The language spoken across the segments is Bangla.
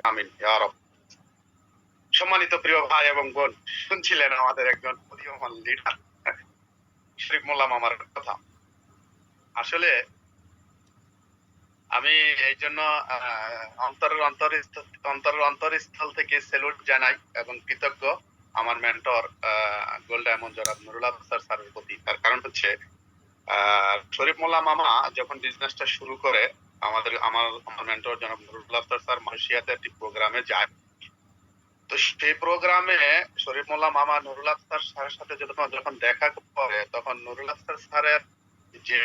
আমিন ইয়া রাব। সম্মানিত প্রিয় ভাই এবং বোন, শুনছিলেন আমাদের একজন উদীয়মান লিডার শরীফ মোল্লা মামার কথা। আসলে আমি এই জন্য অন্তরের অন্তরস্থল থেকে সেলুট জানাই এবং কৃতজ্ঞ আমার মেন্টর গোল্ড ডায়মন্ড জনাব নুরুল আফসার স্যারের প্রতি। তার কারণ হচ্ছে শরীফ মোল্লা মামা যখন বিজনেসটা শুরু করে আমার মেন্টর জনাব নুরুল আফসার স্যার মালয়েশিয়াতে একটি প্রোগ্রামে যায়। তো সেই প্রোগ্রামে শরীফ মোল্লা মামা নুরুল আফসার স্যারের সাথে যখন দেখা করে, তখন নুরুল আফসার স্যারের যে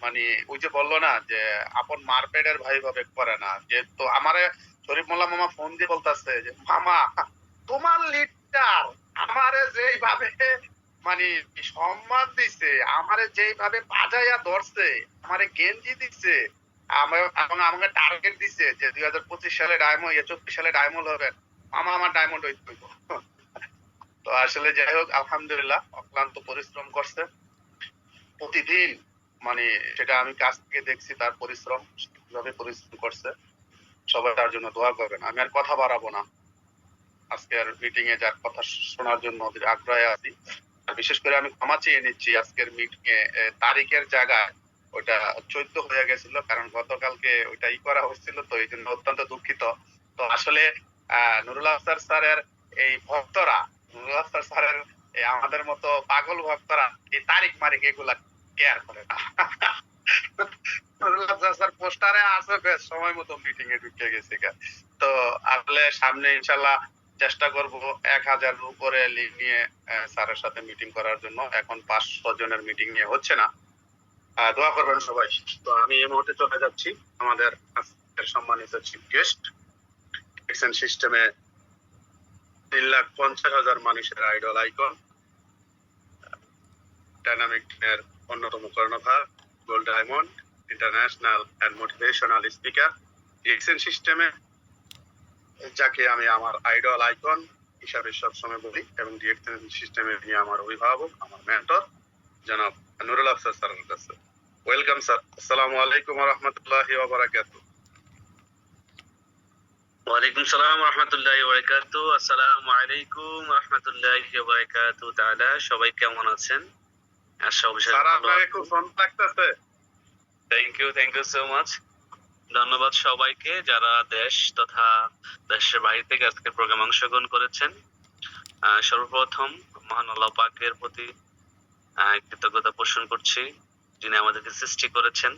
মানে ওই যে বললো না যে আপন মারপেটের ভাই ভাবে করে না, যে তো আমারে শরীফ মোল্লা মামা ফোন দিয়ে বলতেছে যে মামা তোমার লিডার আমারে যেইভাবে মানে সম্মান দিছে, আমারে যেইভাবে বাজাইয়া ধরছে, আমারে গেঞ্জি দিচ্ছে এবং আমাকে টার্গেট দিছে যে 2025 সালে ডায়মন্ড 24 সালে ডায়মন্ড হবে, মামা আমার ডায়মন্ড হইতে হইব। তো আসলে যাই হোক, আলহামদুলিল্লাহ অক্লান্ত পরিশ্রম করছে প্রতিদিন, মানে সেটা আমি কাছ থেকে দেখছি তার পরিশ্রম কিভাবে পরিশ্রম করছে। সবাই তার জন্য দোয়া করবেন। আমি আর কথা বাড়াবো না, আজকের মিটিং এ যার কথা শোনার জন্য আগ্রহে আছি। বিশেষ করে আমি ক্ষমা চেয়ে নিচ্ছি, আজকের মিটিং এ তারিখের জায়গায় ওইটা 14 হয়ে গেছিল, কারণ গতকালকে ওইটা করা হয়েছিল, তো এই জন্য অত্যন্ত দুঃখিত। তো আসলে নুরুল আফসার স্যারের এই ভক্তরা, নুরুল আফসার স্যারের আমাদের মতো পাগল ভক্তরা এই তারিখ মারিক এগুলা কেয়ার করে না। নুরুল আফসার স্যার পোস্টারে আছে, বেশ সময় মতো মিটিং এ ঢুকে গেছে। তো আসলে সামনে ইনশাল্লাহ চেষ্টা করব 1000 উপরে লিগ নিয়ে স্যারের সাথে মিটিং করার জন্য। এখন 500 জনের মিটিং নিয়ে হচ্ছে না, দোয়া করবেন সবাই। তো আমি এই মুহূর্তে চলে যাচ্ছি আমাদের আজকের সম্মানিত চিফ গেস্ট, এক্সেন সিস্টেমে 3,50,000 মানুষের আইডল আইকন, ডাইনামিক টিমের অন্যতম কর্ণধার, gold diamond international and motivational speaker, এক্সেন সিস্টেমে যাকে আমি আমার আইডল আইকন হিসাবে সবসময় বলি, এবং ডিএক্সএন সিস্টেমে নিয়ে আমার অভিভাবক, আমার মেন্টর জনাব নুরুল আফসার স্যারের কাছে। Welcome sir. আসসালামু আলাইকুম ওয়া রাহমাতুল্লাহি ওয়া বারাকাতুহু। ওয়ালাইকুম সালাম ওয়া রাহমাতুল্লাহি ওয়া বারাকাতুহু। আসসালামু আলাইকুম ওয়া রাহমাতুল্লাহি ওয়া বারাকাতুহু। তাআলা সবাই কেমন আছেন? আশা করি স্যার আপনাকে খুব সুন্দর লাগতেছে। Thank you so much. ধন্যবাদ সবাইকে যারা দেশ তথা দেশের বাইরে থেকে আজকের প্রোগ্রামে অংশগ্রহণ করেছেন। সর্বপ্রথম মহান আল্লাহ পাকের প্রতি কৃতজ্ঞতা পোষণ করছি, যিনি আমাদেরকে সৃষ্টি করেছেন।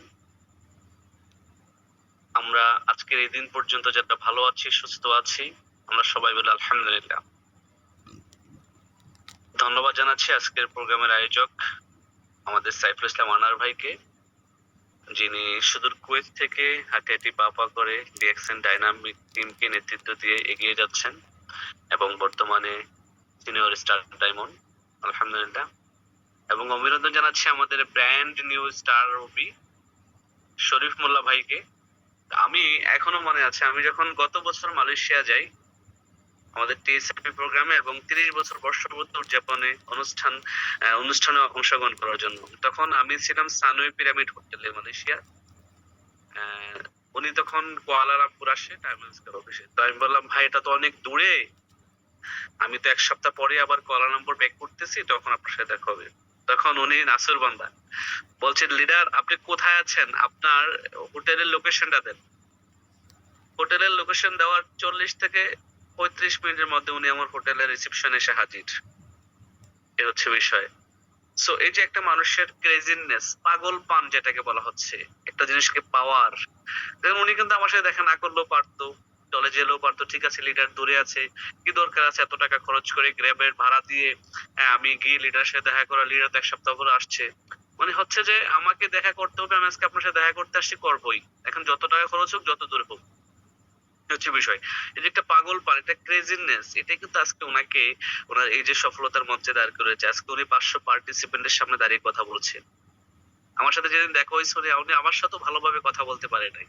আমরা আজকের এই দিন পর্যন্ত যারা ভালো আছি, সুস্থ আছি, আমরা সবাই বলি আলহামদুলিল্লাহ। ধন্যবাদ জানাচ্ছি আজকের প্রোগ্রামের আয়োজক আমাদের সাইফুল ইসলাম আনার ভাইকে, যিনি সুদূর কুয়েত থেকে হাঁটি হাঁটি পা পা করে ডিএক্সএন ডাইনামিক টিমকে নেতৃত্ব দিয়ে এগিয়ে যাচ্ছেন এবং বর্তমানে সিনিয়র স্টার ডায়মন্ড, আলহামদুলিল্লাহ। এবং অভিনন্দন জানাচ্ছি আমাদের ব্র্যান্ড নিউ স্টার রবি শরীফ মোল্লা ভাইকে। আমি এখনো মনে আছে, আমি যখন গত বছর মালয়েশিয়া যাই আমাদের টিএসপি প্রোগ্রামে এবং 30 বছর বর্ষপূর্তি উদযাপনে অনুষ্ঠানে অংশগ্রহণ করার জন্য, তখন আমি ছিলাম সানুই পিরামিড হোটেলে মালয়েশিয়া। উনি তখন কুয়ালালামপুর আসে ডায়মন্ডস অফিসে। তো আমি বললাম ভাই এটা তো অনেক দূরে, আমি তো 1 সপ্তাহ পরে আবার কুয়ালালামপুর ব্যাক করতেছি, তখন আপনার সাথে দেখা হবে। তখন উনি নাসুর বান্দা বলছেন, লিডার আপনি কোথায় আছেন, আপনার হোটেলের লোকেশনটা দেন। হোটেলের লোকেশন দেওয়ার 40 থেকে 35 মিনিটের মধ্যে উনি আমার হোটেলের রিসেপশনে এসে হাজির। এ হচ্ছে বিষয়। সো এই যে একটা মানুষের ক্রেজিনেস, পাগল পান যেটাকে বলা হচ্ছে, একটা জিনিসকে পাওয়ার, দেখুন উনি কিন্তু আমার সাথে দেখা না করলেও পারতো, চলে যেলেও পারতো, ঠিক আছে লিডার দূরে আছে, কি দরকার আছে এত টাকা খরচ করে গ্র্যাবের ভাড়া দিয়ে আমি গিয়ে লিডারের সাথে দেখা করা, লিডার তো 1 সপ্তাহ পরে আসছে, মানে হচ্ছে যে আমাকে দেখা করতে হবে, আমি আজকে আপনার সাথে দেখা করতে আসছি, করবোই, এখন যত টাকা খরচ হোক, যত দূরে হোক, হচ্ছে বিষয়। এই যে একটা পাগল পান, একটা ক্রেজিনেস, এটা কিন্তু আজকে ওনাকে ওনার এই যে সফলতার মঞ্চে দাঁড় করেছে। আজকে উনি 500 পার্টিসিপেন্টের সামনে দাঁড়িয়ে কথা বলছেন। আমার সাথে যেদিন দেখা হয়েছিল উনি আমার সাথে ভালোভাবে কথা বলতে পারে নাই।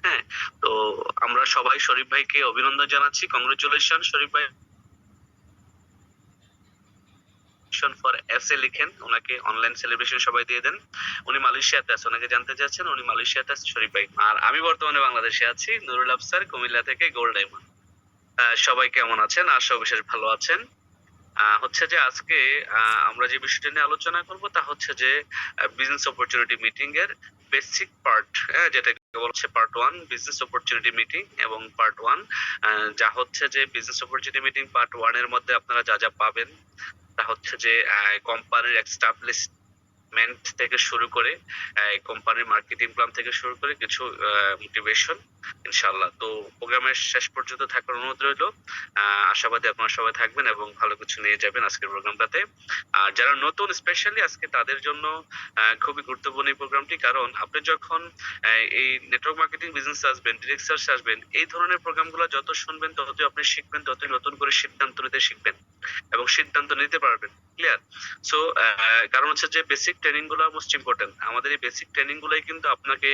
হ্যাঁ, তো আমরা সবাই শরীফ ভাইকে অভিনন্দন জানাচ্ছি, কংগ্রেচুলেশন শরীফ ভাই। সেলিব্রেশন ফর এসএ লিখেন, ওনাকে অনলাইন সেলিব্রেশন সবাই দিয়ে দেন। উনি মালয়েশিয়াতে আছে, ওনাকে জানতে চাচ্ছেন, উনি মালয়েশিয়াতে আছে শরীফ ভাই। আর আমি বর্তমানে বাংলাদেশে আছি, নুরুল আফসার, কুমিল্লা থেকে, গোল্ড ডায়মন্ড। সবাই কেমন আছেন? আশা বিশেষ ভালো আছেন। হচ্ছে যে আজকে আমরা যে বিষয়টা নিয়ে আলোচনা করব তা হচ্ছে যে বিজনেস অপরচুনিটি মিটিং এর বেসিক পার্ট, যেটাকে বলা হচ্ছে পার্ট 1 বিজনেস অপরচুনিটি মিটিং, এবং পার্ট 1 যা হচ্ছে যে বিজনেস অপরচুনিটি মিটিং পার্ট 1 এর মধ্যে আপনারা যা যা পাবেন তা হচ্ছে যে কোম্পানির এস্টাবলিশমেন্ট থেকে শুরু করে কোম্পানির মার্কেটিং প্ল্যান থেকে শুরু করে কিছু মোটিভেশন ইনশাআল্লাহ। তো প্রোগ্রামের শেষ পর্যন্ত থাকার অনুরোধ রইল। আশাবাদী আপনারা সবাই থাকবেন এবং ভালো কিছু নিয়ে যাবেন আজকের প্রোগ্রামটাতে। আর যারা নতুন স্পেশালি আজকে তাদের জন্য খুবই গুরুত্বপূর্ণ এই প্রোগ্রামটি, কারণ আপনি যখন এই নেটওয়ার্ক মার্কেটিং বিজনেস আসবেন, ডিরেক্ট সার্চ আসবেন, এই ধরনের প্রোগ্রামগুলো যত শুনবেন ততই আপনি শিখবেন, ততই নতুন করে সিদ্ধান্ত নিতে শিখবেন এবং সিদ্ধান্ত নিতে পারবেন। ক্লিয়ার? সো কারণ হচ্ছে যে বেসিক ট্রেনিং গুলো মোস্ট ইম্পর্টেন্ট। আমাদের এই বেসিক ট্রেনিং গুলাই কিন্তু আপনাকে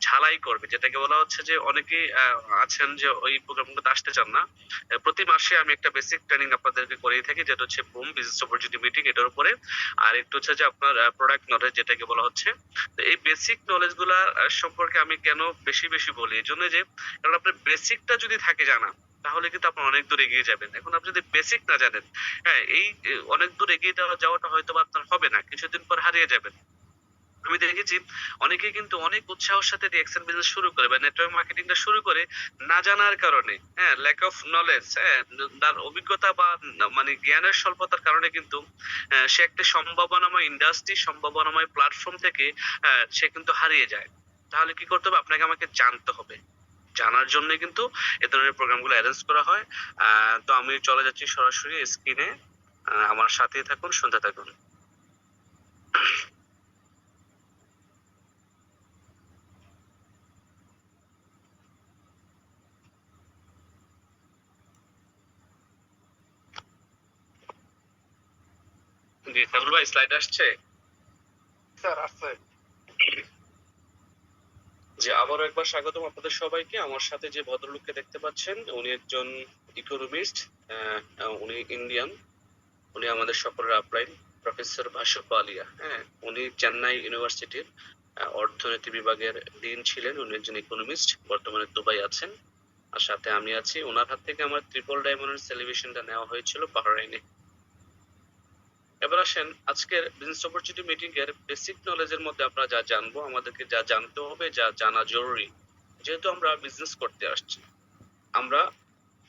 ঝালাই করবে, যেটাকে বলা হচ্ছে যে অনেকেই আছেন যে ওই প্রোগ্রামগুলোতে আসতে চান না। প্রতি মাসে আমি একটা বেসিক ট্রেনিং আপনাদেরকে করিয়ে থাকি, যেটা হচ্ছে বুম বিজনেস অপরচুনিটি মিটিং, এটার উপরে। আর একটু হচ্ছে যে আপনার প্রোডাক্ট নলেজ, যেটাকে বলা হচ্ছে। তো এই বেসিক নলেজ গুলা সম্পর্কে আমি কেন বেশি বেশি বলি, এই জন্য যে কারণ আপনার বেসিকটা যদি থাকে জানা, তাহলে কিন্তু আপনি অনেক দূর এগিয়ে যাবেন। এখন আপনি যদি বেসিক না জানেন, হ্যাঁ, এই অনেক দূর এগিয়ে যাওয়াটা হয়তো আপনার হবে না, কিছুদিন পর হারিয়ে যাবেন। আমি দেখেছি অনেকেই কিন্তু অনেক উৎসাহের সাথে রিঅ্যাকশন বিজনেস শুরু করে বা নেটওয়ার্ক মার্কেটিংটা শুরু করে, না জানার কারণে, হ্যাঁ, ল্যাক অফ নলেজ, হ্যাঁ, তার অভিজ্ঞতা বা মানে জ্ঞানের স্বল্পতার কারণে কিন্তু সে একটা সম্ভাবনাময় ইন্ডাস্ট্রি, সম্ভাবনাময় প্ল্যাটফর্ম থেকে সে কিন্তু হারিয়ে যায়। তাহলে কি করতে হবে? আপনাকে আমাকে জানতে হবে। জানার জন্য কিন্তু এ ধরনের প্রোগ্রামগুলো অ্যারেঞ্জ করা হয়। তো আমি চলে যাচ্ছি সরাসরি স্ক্রিনে। আমার সাথেই থাকুন, শুনতে থাকুন। জি সাবুল ভাই, স্লাইড আসছে? স্যার আসছে। যে আবারও একবার স্বাগতম আপনাদের সবাইকে। আমার সাথে যে ভদ্রলোককে দেখতে পাচ্ছেন, উনি একজন ইকোনমিস্ট, উনি ইন্ডিয়ান, উনি আমাদের সকলের আপলাইন, প্রফেসর ভাস্বর পালিয়া। হ্যাঁ, উনি চেন্নাই ইউনিভার্সিটির অর্থনীতি বিভাগের ডিন ছিলেন। উনি একজন ইকোনমিস্ট, বর্তমানে দুবাই আছেন। আর সাথে আমি আছি। ওনার হাত থেকে আমার ট্রিপল ডায়মন্ডের সেলিব্রেশনটা নেওয়া হয়েছিল বাহরাইনে। এবার আসেন আজকের বিজনেস অপরচুনিটি মিটিং এর বেসিক নলেজের মধ্যে আমরা যা জানবো, আমাদেরকে যা জানতে হবে, যা জানা জরুরি। যেহেতু আমরা বিজনেস করতে আসছি, আমরা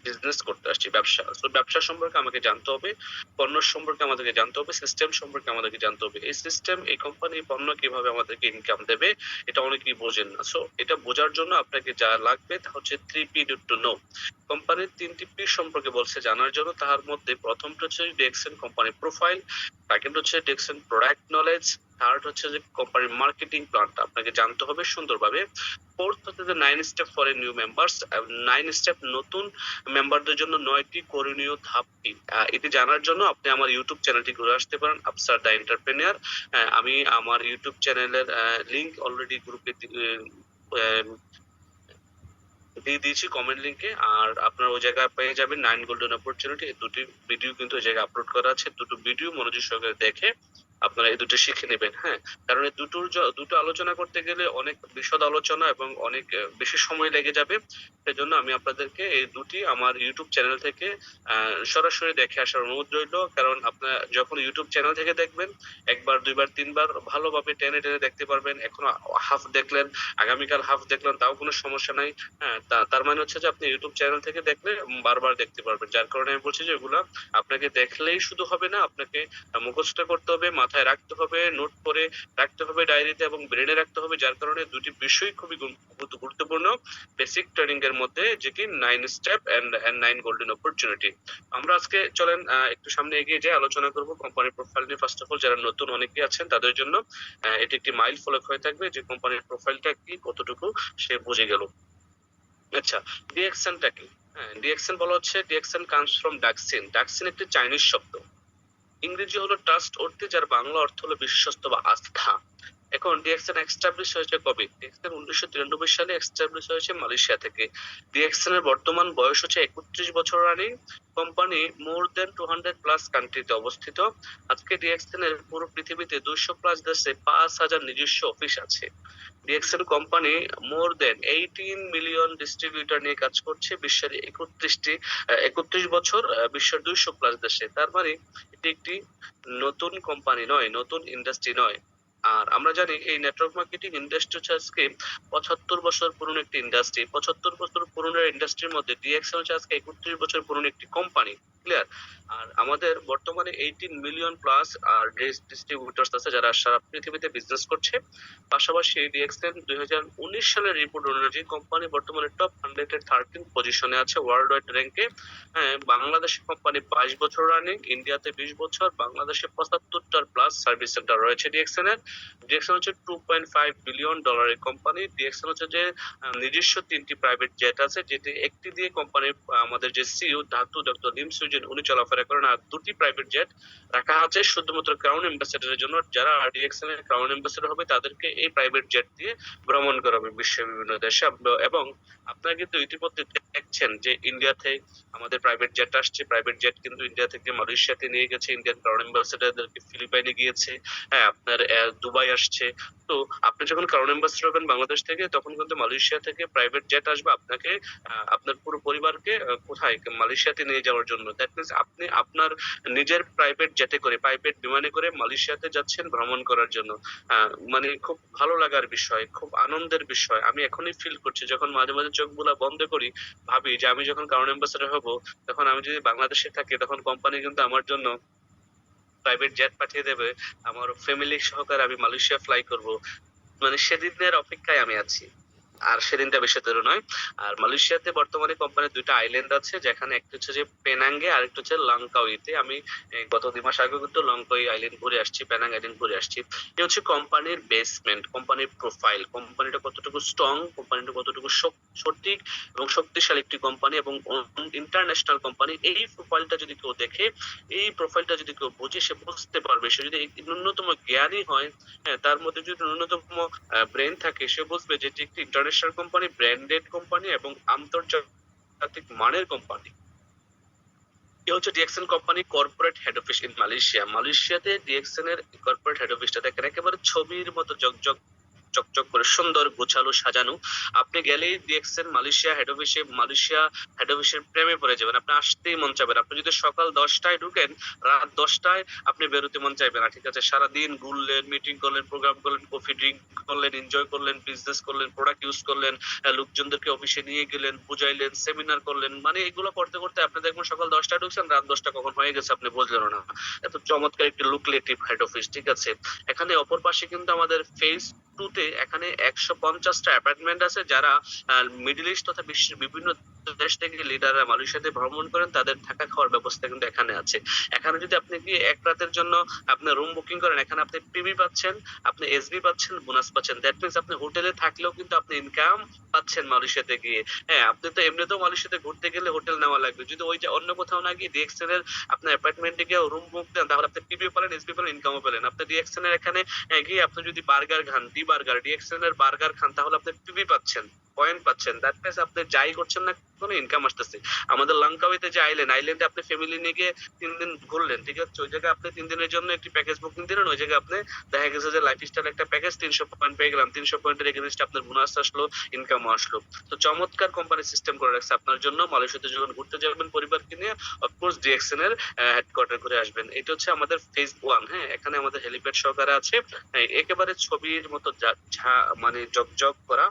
বিজনেস করতে আসছি, ব্যবসা। তো ব্যবসা সম্পর্কে আমাকে জানতে হবে, পণ্য সম্পর্কে আমাদেরকে জানতে হবে, সিস্টেম সম্পর্কে আমাদেরকে জানতে হবে। এই সিস্টেম, এই কোম্পানি পণ্য কিভাবে আমাদেরকে ইনকাম দেবে, এটা অনেকেই বোঝেন না। সো এটা বোঝার জন্য আপনাকে যা লাগবে তা হচ্ছে 3P need to know। কোম্পানির 3টি পি সম্পর্কে বলছে জানার জন্য। তার মধ্যে প্রথমটা হচ্ছে ডিএক্সএন কোম্পানি প্রোফাইল, সেকেন্ড হচ্ছে ডিএক্সএন প্রোডাক্ট নলেজ, থার্ড হচ্ছে যে কোম্পানির মার্কেটিং প্ল্যানটা আপনাকে জানতে হবে সুন্দরভাবে। ফোর্থ হচ্ছে যে 9 step for a new members, 9 step নতুন মেম্বারদের জন্য 9টি করণীয় ধাপ কি। এটি জানার জন্য আপনি আমার ইউটিউব চ্যানেলটি ঘুরে আসতে পারেন, আফসার দা এন্টারপ্রেনিয়ার। আমি আমার ইউটিউব চ্যানেলের লিংক অলরেডি গ্রুপে দিয়ে দিয়েছি কমেন্ট লিংকে। আর আপনারা ওই জায়গায় পেয়ে যাবেন 9 গোল্ডেন অপরচুনিটি। এই দুটি ভিডিও কিন্তু ওই জায়গায় আপলোড করা আছে। দুটো ভিডিও মনোযোগ সহকারে দেখে আপনারা এই দুটো শিখে নেবেন। হ্যাঁ, কারণ এই দুটো আলোচনা করতে গেলে অনেক বিশদ আলোচনা এবং অনেক বেশি সময় লেগে যাবে। সেজন্য আমি আপনাদেরকে এই দুটি আমার ইউটিউব চ্যানেল থেকে সরাসরি দেখে আসার অনুরোধ রইল। কারণ আপনারা যখন ইউটিউব চ্যানেল থেকে দেখবেন, একবার, দুইবার, তিনবার ভালোভাবে টেনে টেনে দেখতে পারবেন। এখনো হাফ দেখলেন, আগামীকাল হাফ দেখলেন, তাও কোনো সমস্যা নাই। হ্যাঁ, তার মানে হচ্ছে যে আপনি ইউটিউব চ্যানেল থেকে দেখলে বারবার দেখতে পারবেন। যার কারণে আমি বলছি যে এগুলা আপনাকে দেখলেই শুধু হবে না, আপনাকে মুখস্থ করতে হবে, মাথায় রাখতে হবে, নোট করে রাখতে হবে ডায়েরিতে এবং ব্রেনে রাখতে হবে। যার কারণে দুটি বিষয় খুবই গুরুত্বপূর্ণ বেসিক ট্রেনিং এর মধ্যে, যে কি 9 স্টেপ এন্ড 9 গোল্ডেন অপরচুনিটি। আমরা আজকে চলেন একটু সামনে এগিয়ে যাই, আলোচনা করব কোম্পানির প্রোফাইল নিয়ে। ফার্স্ট অফ অল, যারা নতুন অনেকেই আছেন তাদের জন্য এটি একটি মাইল ফলক হয়ে থাকবে যে কোম্পানির প্রোফাইলটা কি, কতটুকু সে বুঝে গেল। আচ্ছা, ডিএক্সএনটা কি? হ্যাঁ, ডিএক্সএন বলা হচ্ছে ডিএক্সএন কামস ফ্রম ডাকসিন। ডাকসিন একটি চাইনিজ শব্দ, ইংরেজি হলো ট্রাস্ট অর্থে, যার বাংলা অর্থ হলো বিশ্বস্ত বা আস্থা। এখন ডিএক্সএন এস্টাবলিশ হয়েছে কবে? ডিএক্সএন 1993 সালে এস্টাবলিশ হয়েছে মালয়েশিয়া থেকে। ডিএক্সএন এর বর্তমান বয়স হচ্ছে 31 বছর রানিং। কোম্পানি মোর দেন 200 প্লাস কান্ট্রিতে অবস্থিত। আজকে ডিএক্সএন এর পুরো পৃথিবীতে 200 প্লাস দেশে 5000 নিজস্ব অফিস আছে। ডিএক্সএন কোম্পানি মোর দেন 18 মিলিয়ন ডিস্ট্রিবিউটর নিয়ে কাজ করছে বিশ্বের 31 বছর বিশ্বের 200 প্লাস দেশে। তার মানে এটি একটি নতুন কোম্পানি নয়, নতুন ইন্ডাস্ট্রি নয়। আর আমরা জানি এই নেটওয়ার্ক মার্কেটিং ইন্ডাস্ট্রি হচ্ছে আজকে 75 বছর পুরনো একটি ইন্ডাস্ট্রি। 75 বছর পুরনো ইন্ডাস্ট্রির মধ্যে ডিএক্সএল হচ্ছে আজকে 31 বছর পুরনো একটি কোম্পানি। ক্লিয়ার? আর আমাদের বর্তমানে 18 মিলিয়ন প্লাস আর ডিস্ট্রিবিউটরস আছে যারা সারা পৃথিবীতে বিজনেস করছে। পাশাপাশি ডিএক্সএল 2019 সালের রিপোর্ট অনুযায়ী কোম্পানি বর্তমানে টপ 100 এর 13 পজিশনে আছে ওয়ার্ল্ড ওয়াইড র্যাঙ্কে। হ্যাঁ, বাংলাদেশের কোম্পানি 22 বছর রানিং, ইন্ডিয়াতে 20 বছর, বাংলাদেশে 75টার প্লাস সার্ভিস সেন্টার রয়েছে ডিএক্সএল এর। ডিএক্সএল হচ্ছে $2.5 বিলিয়ন ডলারের কোম্পানি। ডিএক্সএল হচ্ছে যে নিজস্ব 3টি প্রাইভেট জেট আছে, যেটি একটি দিয়ে কোম্পানির আমাদের যে সিইও ধাতু ডক্টর লিম সুইজেন উনি চলাফেরা করেন। আর 2টি প্রাইভেট জেট রাখা আছে শুধুমাত্র ক্রাউন অ্যাম্বাসেডারের জন্য। যারা ডিএক্সএল এর ক্রাউন অ্যাম্বাসেডর হবে তাদেরকে এই প্রাইভেট জেট দিয়ে ভ্রমণ করাবে বিশ্বের বিভিন্ন দেশে। এবং আপনারা কিন্তু ইতিমধ্যে দেখছেন যে ইন্ডিয়াতে আমাদের প্রাইভেট জেট আসছে। প্রাইভেট জেট কিন্তু ইন্ডিয়া থেকে মালয়েশিয়াতে নিয়ে গেছে, ইন্ডিয়ান ক্রাউন অ্যাম্বাসেডরদেরকে ফিলিপাইনে গিয়েছে। হ্যাঁ, আপনার দুবাই আসছে। তো আপনি যখন ক্রাউন অ্যাম্বাসেডর হবেন বাংলাদেশ থেকে, তখন কিন্তু মালয়েশিয়া থেকে প্রাইভেট জেট আসবে আপনাকে আপনার পুরো পরিবারকে কোথায় মালয়েশিয়াতে নিয়ে যাওয়ার জন্য। দ্যাট মিনস আপনি আপনার নিজের প্রাইভেট জেটে করে, প্রাইভেট বিমানে করে মালয়েশিয়াতে যাচ্ছেন ভ্রমণ করার জন্য। মানে খুব ভালো লাগার বিষয়, খুব আনন্দের বিষয়। আমি এখনই ফিল করছি, যখন মাঝে মাঝে চোখগুলা বন্ধ করি ভাবি যে আমি যখন ক্রাউন অ্যাম্বাসেডর হব, তখন আমি যদি বাংলাদেশে থাকি, তখন কোম্পানি কিন্তু আমার জন্য প্রাইভেট জেট পাঠিয়ে দেবে, আমার ফ্যামিলি সহকারে আমি মালয়েশিয়া ফ্লাই করব। মানে সেদিনের অপেক্ষায় আমি আছি। আর সেদিনটা বেশি দূরে নয়। আর মালয়েশিয়াতে বর্তমানে কোম্পানির 2টা আইল্যান্ড আছে, যেখানে একটা হচ্ছে যে পেনাঙ্গে আর একটা হচ্ছে লংকাউইতে। আমি গত 2 মাস আগে কিন্তু লংকাউই আইল্যান্ড ঘুরে আসছি, পেনাং আইল্যান্ড ঘুরে আসছি। এই হচ্ছে কোম্পানির বেসমেন্ট, কোম্পানির প্রোফাইল, কোম্পানিটা কতটুকু স্ট্রং, কোম্পানিটা কতটুকু সঠিক এবং শক্তিশালী একটি কোম্পানি এবং ইন্টারন্যাশনাল কোম্পানি। এই প্রোফাইলটা যদি কেউ দেখে, এই প্রোফাইলটা যদি কেউ বুঝে, সে বুঝতে পারবে। সে যদি ন্যূনতম জ্ঞানী হয়, হ্যাঁ, তার মধ্যে যদি ন্যূনতম ব্রেন থাকে, সে বুঝবে যে এটি একটি ইন্টারন্যাশনাল কোম্পানি, ব্র্যান্ডেড কোম্পানি এবং আন্তর্জাতিক মানের কোম্পানি। এ হচ্ছে DXN company corporate head office in Malaysia. মালয়েশিয়াতে ডিএক্সএন এর কর্পোরেট হেড অফিসটা দেখেন একেবারে ছবির মতো চকচক করে সুন্দর গোছালো সাজানো। আপনি গেলেই ডিএক্সএন মালয়েশিয়া হেড অফিসের প্রেমে পড়ে যাবেন। আপনি আসতেই মন চাইবে না। আপনি যদি সকাল 10টায় ঢুকেন, রাত 10টায় আপনি বেরোতে মন চাইবে না। ঠিক আছে, সারাদিন ঘুরলেন, মিটিং করলেন, প্রোগ্রাম করলেন, কফি ড্রিঙ্ক করলেন, এনজয় করলেন, বিজনেস করলেন, প্রোডাক্ট ইউজ করলেন, লোকজনদেরকে অফিসে নিয়ে গেলেন, বুঝাইলেন, সেমিনার করলেন। মানে এগুলো করতে করতে আপনি দেখবেন সকাল 10টায় ঢুকছেন, রাত 10টা কখন হয়ে গেছে আপনি বুঝলেন না। এত চমৎকার একটি লুকলেটিভ হেড অফিস। ঠিক আছে, এখানে অপর পাশে কিন্তু আমাদের ফেজ 2 এখানে 150টা অ্যাপার্টমেন্ট আছে। যারা মিডল ইস্ট তথা বিশ্বের বিভিন্ন দেশ থেকে লিডাররা মালয়েশিয়াতে ভ্রমণ করেন, তাদের থাকা খাওয়ার ব্যবস্থা কিন্তু এখানে আছে। এখানে যদি আপনি গিয়ে এক রাতের জন্য আপনার রুম বুকিং করেন, এখানে আপনি পিবি পাচ্ছেন, আপনি এসবি পাচ্ছেন, বোনাস পাচ্ছেন। দ্যাট মিনস আপনি হোটেলে থাকলেও কিন্তু আপনি ইনকাম পাচ্ছেন মালয়েশিয়াতে গিয়ে। হ্যাঁ, আপনি তো এমনিতেও মালয়েশিয়াতে ঘুরতে গেলে হোটেল নেওয়া লাগবে। যদি ওই যে অন্য কোথাও না গিয়ে ডিএক্সএন এর আপনার অ্যাপার্টমেন্টে গিয়ে রুম বুক দেন, তাহলে আপনি পিবি পেলেন, এসবি পেলেন, ইনকামও পেলেন। আপনি ডিএক্সএন এর এখানে গিয়ে আপনি যদি বার্গার খান, ডিএক্সএন এর বার্গার খান, তাহলে আপনি পিবি পাচ্ছেন, পয়েন্ট পাচ্ছেন। দ্যাট মিনস আপনি যাই করছেন না কোনো ইনকাম আসতেছে। আমাদের লংকাউইতে যে আইল্যান্ডে আপনি ফ্যামিলি নিয়ে গিয়ে 3 দিন ঘুরলেন, ঠিক আছে, ওই জায়গায় আপনি 3 দিনের জন্য একটি প্যাকেজ বুকিং দিলেন। ওই জায়গায় আপনি দেখা গেছে যে লাইফস্টাইল একটা প্যাকেজ 300 পয়েন্ট পেয়ে গেলাম। 300 পয়েন্টের এগেইনস্টে আপনার বোনাস আসলো, ইনকামও আসলো। তো চমৎকার কোম্পানি সিস্টেম করে রাখছে আপনার জন্য। মালয়েশিয়াতে যখন ঘুরতে যাবেন পরিবারকে নিয়ে, অফকোর্স ডিএক্সএন এর হেডকোয়ার্টার ঘুরে আসবেন। এটা হচ্ছে আমাদের ফেজ 1। হ্যাঁ, এখানে আমাদের হেলিপ্যাড সহকারে আছে, একেবারে ছবির মতো মানে জকজক করা।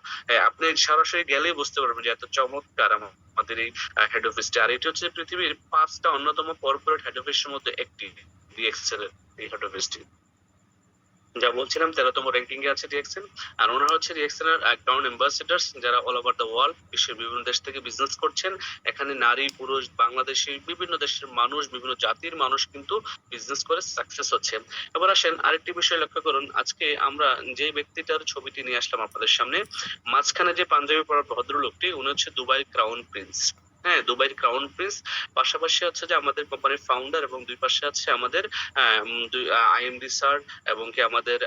আপনি সরাসরি গেলেই বুঝতে পারবেন যে এত চমৎকার আমাদের এই হেড অফিসটা। আর এটি হচ্ছে পৃথিবীর 5টা অন্যতম কর্পোরেট হেড অফিসের মধ্যে একটি, ডিএক্সএল এর এই হেড অফিসটি। যা বলছিলাম 13তম র্যাঙ্কিং এ আছে ডিএক্সএল। আর ওনারা হচ্ছে ডিএক্সএল এর ক্রাউন অ্যাম্বাসেডার্স, যারা অল ওভার দ্য ওয়ার্ল্ড, বিশ্বের বিভিন্ন দেশ থেকে বিজনেস করছেন। এখানে নারী পুরুষ বাংলাদেশি বিভিন্ন দেশের মানুষ, বিভিন্ন জাতির মানুষ কিন্তু বিজনেস করে সাকসেস হচ্ছে। এবার আসেন আরেকটি বিষয় লক্ষ্য করুন। আজকে আমরা যে ব্যক্তিটার ছবিটি নিয়ে আসলাম আপনাদের সামনে, মাঝখানে যে পাঞ্জাবি পরা ভদ্রলোকটি, উনি হচ্ছে দুবাই ক্রাউন প্রিন্স। হ্যাঁ, দুবাইয়ের ক্রাউন প্রিন্স, পাশাপাশি হচ্ছে যে আমাদের কোম্পানির ফাউন্ডার, এবং দুই পাশে আছে আমাদের আইএমডি স্যার, এবং কি আমাদের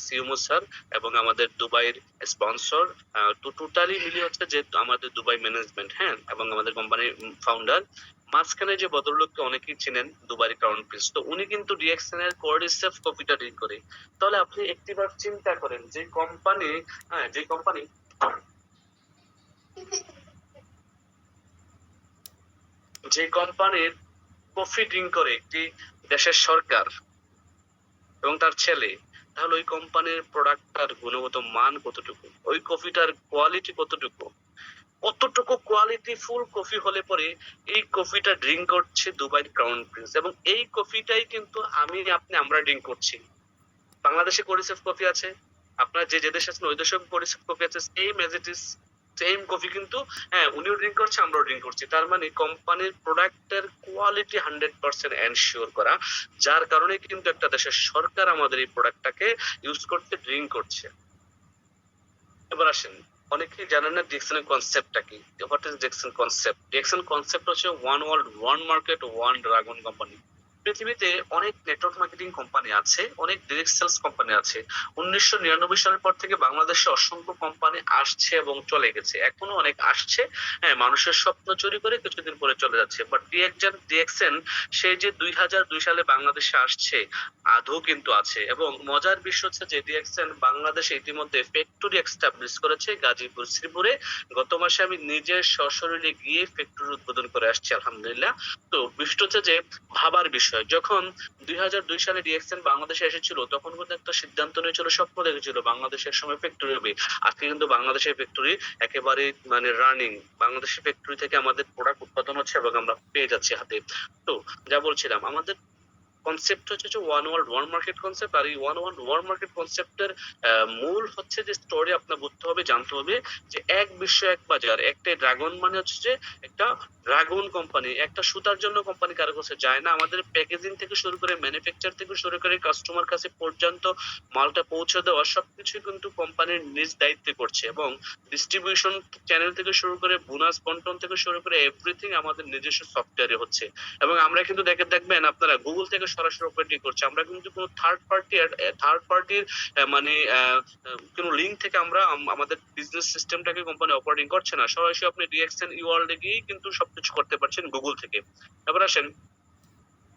সিএমও স্যার, এবং আমাদের দুবাইয়ের স্পন্সর, তো টোটালি মিলিয়ে হচ্ছে যে আমাদের দুবাই ম্যানেজমেন্ট, হ্যাঁ, এবং আমাদের কোম্পানির ফাউন্ডার। মাঝখানে যে ভদ্রলোককে অনেকেই চিনেন, দুবাইয়ের ক্রাউন প্রিন্স, তো উনি কিন্তু ডিএক্সএন এর কোয়াড্রিসেপ কপিটা ডিল করে। তাহলে আপনি একটিবার চিন্তা করেন, যে কোম্পানি যে কোম্পানির কফি ড্রিঙ্ক করে একটি দেশের সরকার এবং তার ছেলে, তাহলে ওই কোম্পানির প্রোডাক্টটার গুণগত মান কতটুকু, ওই কফিটার কোয়ালিটি কতটুকু, কতটুকু কোয়ালিটি ফুল কফি হলে পরে এই কফিটা ড্রিঙ্ক করছে দুবাইয়ের ক্রাউন প্রিন্স, এবং এই কফিটাই কিন্তু আমরা ড্রিঙ্ক করছি। বাংলাদেশে কোরিসেফ কফি আছে, আপনার যে দেশে আছেন ওই দেশেও কোরিসেফ কফি আছে, same as it is same coffee, কিন্তু হ্যাঁ উনিও ড্রিঙ্ক করছে, আমরাও ড্রিঙ্ক করছি। তার মানে কোম্পানির প্রোডাক্টের কোয়ালিটি 100% এনশিওর করা, যার কারণে কিন্তু একটা দেশের সরকার আমাদের এই প্রোডাক্টটাকে ইউজ করতে ড্রিঙ্ক করছে। এবার আসেন, অনেকেই জানেন না ডিএক্সএন এর কনসেপ্টটা কি। What is DXN concept? DXN concept হচ্ছে one world one market one dragon company. পৃথিবীতে অনেক নেটওয়ার্ক মার্কেটিং কোম্পানি আছে, অনেক ডিরেক্ট সেলস কোম্পানি আছে। 1999 সালের পর থেকে বাংলাদেশে অসংখ্য কোম্পানি আসছে এবং চলে গেছে, এখনো অনেক আসছে। হ্যাঁ, মানুষের স্বপ্ন চুরি করে কিছুদিন পরে চলে যাচ্ছে, বাট ডিএক্সএন সেই যে 2002 সালে বাংলাদেশে আসছে, আদৌ কিন্তু আছে। এবং মজার বিষয় হচ্ছে যে ডিএক্সএন বাংলাদেশে ইতিমধ্যে ফ্যাক্টরি এস্টাবলিশ করেছে গাজীপুর শ্রীপুরে। গত মাসে আমি নিজে সশরীরে গিয়ে ফ্যাক্টরি উদ্বোধন করে আসছি, আলহামদুলিল্লাহ। তো বিষয় হচ্ছে যে ভাবার বিষয়, যখন 2002 সালে ডিএক্সএন বাংলাদেশে এসেছিল, তখন কিন্তু একটা সিদ্ধান্ত নিয়েছিল, স্বপ্ন দেখেছিল বাংলাদেশের সময় ফ্যাক্টরি হবে। আজকে কিন্তু বাংলাদেশের ফ্যাক্টরি একেবারে মানে রানিং, বাংলাদেশের ফ্যাক্টরি থেকে আমাদের প্রোডাক্ট উৎপাদন হচ্ছে এবং আমরা পেয়ে যাচ্ছি হাতে। তো যা বলছিলাম, আমাদের কনসেপ্ট হচ্ছে one world one market concept. আর এই ওয়ান ওয়ার্ল্ড ওয়ান মার্কেট কনসেপ্টের মূল হচ্ছে যে স্টোরি আপনার বুঝতে হবে, জানতে হবে যে এক বিশ্ব এক বাজার। একটা ড্রাগন মানে হচ্ছে যে একটা ড্রাগন কোম্পানি, একটা সুতার জন্য কোম্পানি কারো কাছে যায় না, আমাদের প্যাকেজিং থেকে শুরু করে ম্যানুফ্যাকচার থেকে শুরু করে কাস্টমার কাছে পর্যন্ত মালটা পৌঁছে দেওয়া সবকিছু কিন্তু কোম্পানির নিজ দায়িত্বে করছে, এবং ডিস্ট্রিবিউশন চ্যানেল থেকে শুরু করে বোনাস বন্টন থেকে শুরু করে এভরিথিং আমাদের নিজস্ব সফটওয়্যারে হচ্ছে। এবং আমরা কিন্তু দেখবেন আপনারা গুগল থেকে সরাসরি অপারেটিং করছে, আমরা কিন্তু কোনো থার্ড পার্টির মানে কোনো লিঙ্ক থেকে আমরা আমাদের বিজনেস সিস্টেমটাকে কোম্পানি অপারেটিং করছে না, সরাসরি আপনি ডিএক্সএন ইওয়ার্ল্ডে গিয়েই কিন্তু সবকিছু করতে পারছেন গুগল থেকে। এবার আসেন,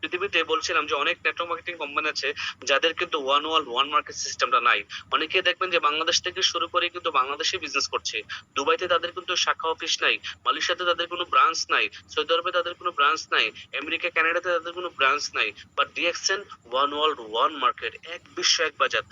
পৃথিবীতে বলছিলাম যে অনেক নেটওয়ার্ক মার্কেটিং কোম্পানি আছে যাদের কিন্তু ওয়ান ওয়ার্ল্ড ওয়ান মার্কেট সিস্টেমটা নাই। অনেকে দেখবেন যে বাংলাদেশ থেকে শুরু করে কিন্তু বাংলাদেশে বিজনেস করছে, দুবাইতে তাদের কিন্তু শাখা অফিস নাই, মালয়েশিয়াতে তাদের কোনো ব্রাঞ্চ নাই, সৌদি আরবে তাদের কোনো ব্রাঞ্চ নাই, আমেরিকা কানাডাতে তাদের কোনো ব্রাঞ্চ নাই। But DXN one world one market, এক বিশ্ব এক বাজার।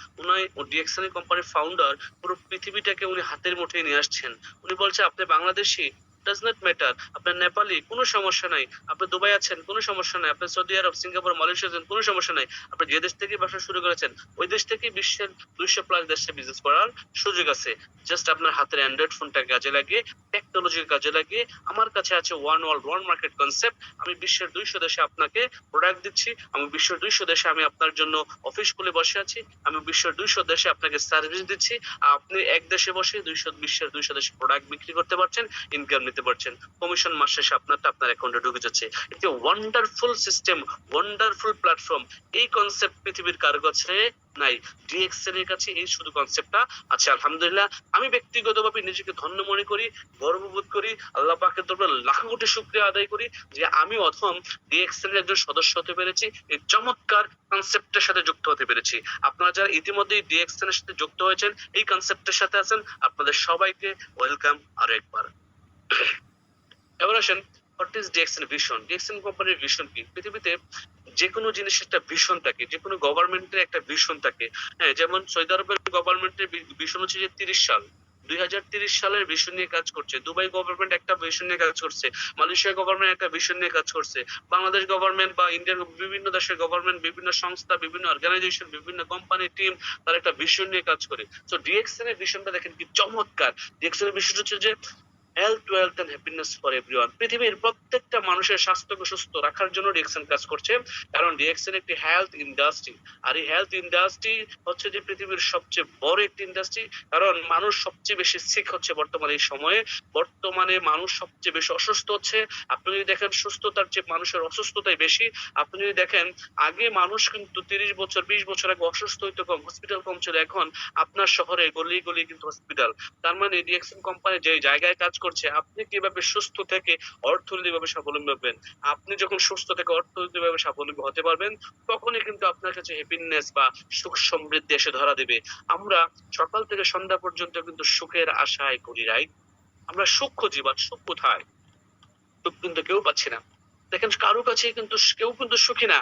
ডিএক্সএন এর কোম্পানির ফাউন্ডার পুরো পৃথিবীটাকে উনি হাতের মুঠোয় নিয়ে আসছেন। উনি বলছে আপনি বাংলাদেশি ডাজ নট ম্যাটার, আপনার নেপালি কোনো সমস্যা নাই, আপনি দুবাই আছেন কোনো সমস্যা নাই, আপনি সৌদি আরব সিঙ্গাপুর মালয়েশিয়া আছেন কোনো সমস্যা নাই, আপনি যে দেশ থেকে ব্যবসা শুরু করেছেন ওই দেশ থেকে বিশ্বের 200+ দেশে বিজনেস করার সুযোগ আছে। জাস্ট আপনার হাতের অ্যান্ড্রয়েড ফোনটা কাজে লাগিয়ে, টেকনোলজির কাজে লাগিয়ে, আমার কাছে আছে one world one market concept. আমি বিশ্বের 200 দেশে আপনাকে প্রোডাক্ট দিচ্ছি, আমি বিশ্বের 200 দেশে আমি আপনার জন্য অফিস খুলে বসে আছি, আমি বিশ্বের 200 দেশে আপনাকে সার্ভিস দিচ্ছি। আপনি এক দেশে বসে বিশ্বের 200 দেশে প্রোডাক্ট বিক্রি করতে পারছেন, ইনকাম নিতে পারছেন, কমিশন মাস শেষে আপনারটা আপনার অ্যাকাউন্টে ঢুকে যাচ্ছে। একটি ওয়ান্ডারফুল সিস্টেম, ওয়ান্ডারফুল প্ল্যাটফর্ম। এই কনসেপ্ট পৃথিবীর কারো কাছে নাই, ডিএক্সএন এর কাছে এই শুধু কনসেপ্টটা আছে। আলহামদুলিল্লাহ, আমি ব্যক্তিগতভাবে নিজেকে ধন্য মনে করি, গর্ববোধ করি, আল্লাহ পাকের দরবারে লাখ কোটি শুকরিয়া আদায় করি যে আমি অথম ডিএক্সএন এর একজন সদস্য হতে পেরেছি, এই চমৎকার কনসেপ্টের সাথে যুক্ত হতে পেরেছি। আপনারা যারা ইতিমধ্যেই ডিএক্সএন এর সাথে যুক্ত হয়েছেন, এই কনসেপ্টের সাথে আছেন, আপনাদের সবাইকে ওয়েলকাম আরো একবার। এবার আসেন, what is DXN vision? DXN কোম্পানির ভিশন কি? পৃথিবীতে যে কোনো জিনিসের একটা ভিশন থাকে, যে কোনো গভর্নমেন্টের একটা ভিশন থাকে। হ্যাঁ, যেমন সৌদি আরবের গভর্নমেন্টের ভিশন হচ্ছে যে 30 সাল, 2030 সালের ভিশন নিয়ে কাজ করছে। দুবাই গভর্নমেন্ট একটা ভিশন নিয়ে কাজ করছে, মালয়েশিয়া গভর্নমেন্ট একটা ভিশন নিয়ে কাজ করছে, বাংলাদেশ গভর্নমেন্ট বা ইন্ডিয়ার বিভিন্ন দেশের গভর্নমেন্ট, বিভিন্ন সংস্থা, বিভিন্ন অর্গানাইজেশন, বিভিন্ন কোম্পানি টিম, তারা একটা ভিশন নিয়ে কাজ করে। তো ডিএক্সএন এর ভিশনটা দেখেন কি চমৎকার। ডিএক্সএন এর ভিশন হচ্ছে যে health, wealth and happiness for everyone. পৃথিবীর প্রত্যেকটা মানুষের স্বাস্থ্যকে সুস্থ রাখার জন্য ডিএক্সএন কাজ করছে। কারণ ডিএক্সএন একটি হেলথ ইন্ডাস্ট্রি। আর এই হেলথ ইন্ডাস্ট্রি হচ্ছে যে পৃথিবীর সবচেয়ে বড় একটি ইন্ডাস্ট্রি। কারণ মানুষ সবচেয়ে বেশি সিক হচ্ছে বর্তমানে এই সময়ে। বর্তমানে মানুষ সবচেয়ে বেশি অসুস্থ হচ্ছে। আপনি যদি দেখেন সুস্থতার চেয়ে মানুষের অসুস্থতাই বেশি। আপনি যদি দেখেন আগে মানুষ কিন্তু 30 বছর 20 বছর আগে অসুস্থ হইতো কম, হসপিটাল কম ছিল। এখন আপনার শহরে গলি গলি কিন্তু হসপিটাল। তার মানে ডিএক্সএন কোম্পানি যে জায়গায় কাজ করছে, আপনি কিভাবে সুস্থ থেকে অর্থনৈতিকভাবে স্বাবলম্বী হবেন, আপনি যখন সুস্থ থেকে অর্থনৈতিকভাবে স্বাবলম্বী হতে পারবেন, তখনই কিন্তু আপনার কাছে হ্যাপিনেস বা সুখ সমৃদ্ধি এসে ধরা দেবে। আমরা সকাল থেকে সন্ধ্যা পর্যন্ত কিন্তু সুখের আশায় করি, রাইট? আমরা সুখ খুঁজি, বাট সুখ কোথায়? সুখ কিন্তু কেউ পাচ্ছি না। দেখেন কারো কাছে কিন্তু কেউ কিন্তু সুখী না।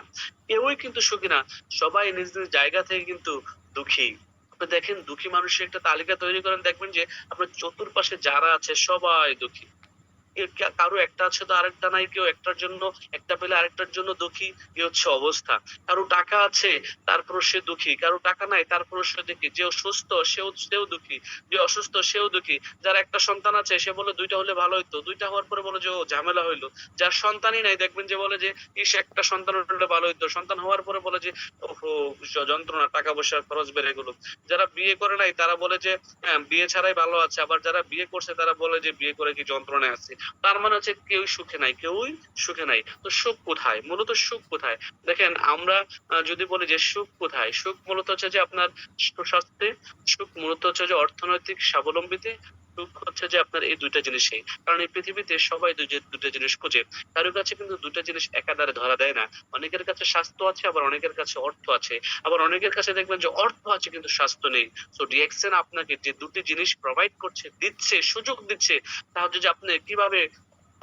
কেউই কিন্তু সুখী না। সবাই নিজ নিজ জায়গা থেকে কিন্তু দুঃখী। আপনি দেখেন দুঃখী মানুষের একটা তালিকা তৈরি করেন, দেখবেন যে আপনার চতুর্পাশে যারা আছে সবাই দুঃখী। কারো একটা আছে তো আরেকটা নাই, কেউ একটার জন্য একটা পেলে আরেকটার জন্য দুঃখী। এই হচ্ছে অবস্থা। কারো টাকা আছে তারপরও সে দুঃখী, কারো টাকা নাই তারপরও সে দুঃখী। যে সুস্থ সেও দুঃখী, যে অসুস্থ সেও দুঃখী। যার একটা সন্তান আছে সে বলে দুইটা হলে ভালো হইতো, দুইটা হওয়ার পরে বলে যে ও ঝামেলা হইলো। যার সন্তানই নাই দেখবেন যে বলে যে ইস একটা সন্তান হলে ভালো হইতো, সন্তান হওয়ার পরে বলে যে ওহো যন্ত্রণা, টাকা পয়সার খরচ বেড়ে গেলো। যারা বিয়ে করে নাই তারা বলে যে হ্যাঁ বিয়ে ছাড়াই ভালো আছে, আবার যারা বিয়ে করছে তারা বলে যে বিয়ে করে কি যন্ত্রণায় আছে। তার মানে হচ্ছে কেউই সুখে নাই, কেউই সুখে নাই। তো সুখ কোথায়? মূলত সুখ কোথায়? দেখেন আমরা যদি বলি যে সুখ কোথায়, সুখ মূলত হচ্ছে যে আপনার সুস্বাস্থ্যে, সুখ মূলত হচ্ছে যে অর্থনৈতিক স্বাবলম্বীতে, সুখ হচ্ছে যে আপনার এই দুইটা জিনিসেই। কারণ এই পৃথিবীতে সবাই দুইটা জিনিস খোঁজে। কারো কাছে কিন্তু দুইটা জিনিস একাধারে ধরা দেয় না। অনেকের কাছে স্বাস্থ্য আছে, আবার অনেকের কাছে অর্থ আছে। আবার অনেকের কাছে দেখবেন যে অর্থ আছে কিন্তু স্বাস্থ্য নেই। সো ডিএক্সএন আপনাকে যে দুটি জিনিস প্রোভাইড করছে, দিচ্ছে, সুযোগ দিচ্ছে, তা হচ্ছে যে আপনি কিভাবে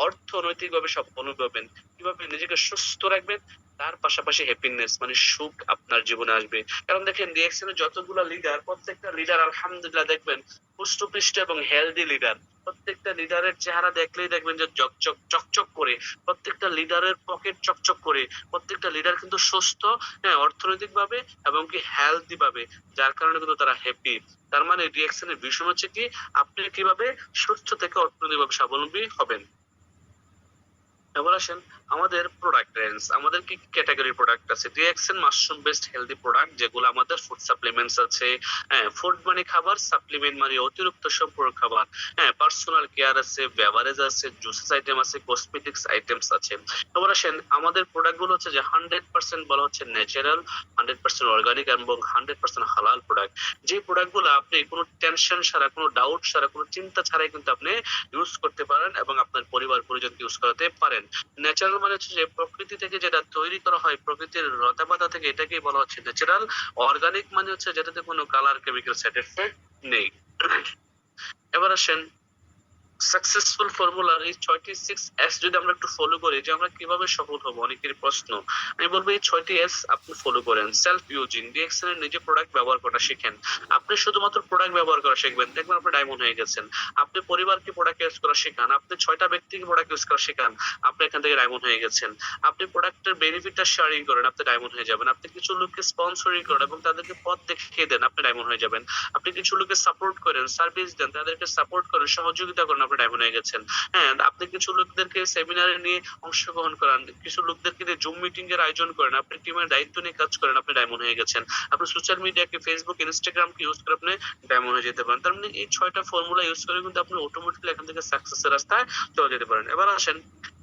অর্থনৈতিকভাবে স্বাবলম্বী হবেন, কিভাবে নিজেকে সুস্থ রাখবেন, তার পাশাপাশি হ্যাপিনেস মানে সুখ আপনার জীবনে আসবে। কারণ দেখেন ডিএক্সএন এর যতগুলা লিডার, প্রত্যেকটা লিডার আলহামদুলিল্লাহ দেখবেন পুষ্টপুষ্ট এবং হেলদি লিডার। প্রত্যেকটা লিডারের চেহারা দেখলেই দেখবেন যে চকচক করে। প্রত্যেকটা লিডারের পকেট চকচক করে। প্রত্যেকটা লিডার কিন্তু সুস্থ, হ্যাঁ, অর্থনৈতিক ভাবে এবং কি হেলদি ভাবে। যার কারণে কিন্তু তারা হ্যাপি। তার মানে ডিএক্সএন এর ভীষণ হচ্ছে কি আপনি কিভাবে সুস্থ থেকে অর্থনৈতিকভাবে স্বাবলম্বী হবেন। এবার আসেন আমাদের প্রোডাক্ট রেঞ্জ। আমাদের কি ক্যাটাগরি প্রোডাক্ট আছে? DXN mushroom based healthy product, যেগুলো আমাদের ফুড সাপ্লিমেন্টস আছে। হ্যাঁ, ফুড মানে খাবার, সাপ্লিমেন্ট মানে অতিরিক্ত সম্পূরক খাবার। হ্যাঁ, পার্সোনাল কেয়ার আছে, বেভারেজ আছে, জুসেস আইটেম আছে, কসমেটিক্স আইটেমস আছে। এবার আসেন আমাদের প্রোডাক্ট গুলো হচ্ছে যে 100% বলা হচ্ছে ন্যাচারাল, 100% অর্গানিক এবং 100% হালাল প্রোডাক্ট। যে প্রোডাক্ট গুলো আপনি কোনো টেনশন ছাড়া, কোনো ডাউট ছাড়া, কোনো চিন্তা ছাড়াই কিন্তু আপনি ইউজ করতে পারেন এবং আপনার পরিবার পরিজনকে ইউজ করাতে পারেন। ন্যাচারাল মানে হচ্ছে যে প্রকৃতি থেকে যেটা তৈরি করা হয়, প্রকৃতির লতাপাতা থেকে, এটাকেই বলা হচ্ছে ন্যাচারাল। অর্গানিক মানে হচ্ছে যেটাতে কোনো কালার, কেমিক্যাল সাইড এফেক্ট নেই। এবার আসেন সাকসেসফুল ফর্মুলার এই 6টি 6S যদি আমরা একটু ফলো করি, যে আমরা কিভাবে সফল হব, অনেকেরই প্রশ্ন। আমি বলবো এই 6টি S আপনি ফলো করেন। সেলফ ইউজিং, ডিএক্সএন এর নিজে প্রোডাক্ট ব্যবহার করা শিখেন। আপনি শুধুমাত্র প্রোডাক্ট ব্যবহার করা শিখবেন, দেখবেন আপনি ডায়মন্ড হয়ে গেছেন। আপনি পরিবারকে প্রোডাক্ট ইউজ করা শেখান, আপনি 6টা ব্যক্তিকে প্রোডাক্ট ইউজ করা শেখান, আপনি এখান থেকে ডায়মন্ড হয়ে গেছেন। আপনি প্রোডাক্টের বেনিফিটটা শেয়ারিং করেন, আপনি ডায়মন্ড হয়ে যাবেন। আপনি কিছু লোককে স্পন্সরিং করেন এবং তাদেরকে পথ দেখিয়ে দেন, আপনি ডায়মন্ড হয়ে যাবেন। আপনি কিছু লোককে সাপোর্ট করেন, সার্ভিস দেন, তাদেরকে সাপোর্ট করেন, সহযোগিতা করেন, আপনি ডায়মন্ড হয়ে গেছেন। হ্যাঁ, আপনি কিছু লোকদেরকে সেমিনারে নিয়ে অংশগ্রহণ করান, কিছু লোকদেরকে নিয়ে জুম মিটিং এর আয়োজন করেন, আপনি টিমের দায়িত্ব নিয়ে কাজ করেন, আপনি ডায়মন্ড হয়ে গেছেন। আপনি সোশ্যাল মিডিয়াকে ফেসবুক, ইনস্টাগ্রাম কে ইউজ করে আপনি ডায়মন্ড হয়ে যেতে পারেন। তার মানে এই 6টা ফর্মুলা ইউজ করে কিন্তু আপনি অটোমেটিক্যালি এখান থেকে সাকসেসের রাস্তায় চলে যেতে পারেন। এবার আসেন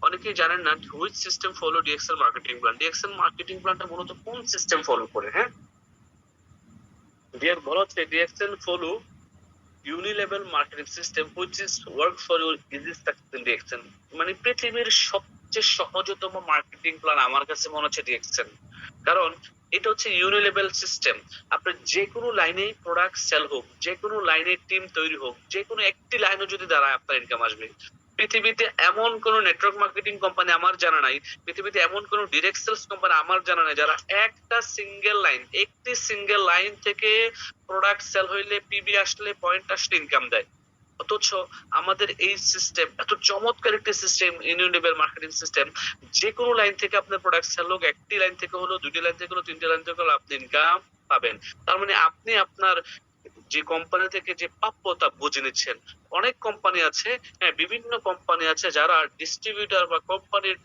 অনেকেই জানেন না which system follow DXL marketing plan. DXL marketing প্ল্যানটা মূলত কোন সিস্টেম ফলো করে? হ্যাঁ, বলা হচ্ছে DXL follow unilevel marketing system which is work for your easy success in DXL. মানে পৃথিবীর সবচেয়ে সহজতম মার্কেটিং প্ল্যান আমার কাছে মনে হচ্ছে ডিএক্সএল। কারণ এটা হচ্ছে ইউনিলেভেল সিস্টেম। আপনি যে কোনো লাইনে প্রোডাক্ট সেল হোক, যে কোনো লাইনে টিম তৈরি হোক, যে কোনো একটি লাইনও যদি দাঁড়ায় আপনার ইনকাম আসবে। পৃথিবীতে এমন কোন নেটওয়ার্ক মার্কেটিং কোম্পানি আমার জানা নাই, পৃথিবীতে এমন কোন ডিরেক্ট সেলস কোম্পানি আমার জানা নাই যারা একটি সিঙ্গেল লাইন থেকে প্রোডাক্ট সেল হইলে, পিবি আসলে, পয়েন্ট আসলে ইনকাম দেয়। অথচ আমাদের এই সিস্টেম এত চমৎকার একটি সিস্টেম, ইউনিলেভেল মার্কেটিং সিস্টেম। যে কোনো লাইন থেকে আপনার প্রোডাক্ট সেল হোক, একটি লাইন থেকে হলো, দুইটি লাইন থেকে হলো, তিনটি লাইন থেকে হলো, আপনি ইনকাম পাবেন। তার মানে আপনি আপনার যে কোম্পানি থেকে যে প্রাপ্যতা বুঝে নিচ্ছেন। অনেক কোম্পানি আছে, হ্যাঁ, বিভিন্ন কোম্পানি আছে যারা ডিস্ট্রিবিউটর বা কোম্পানির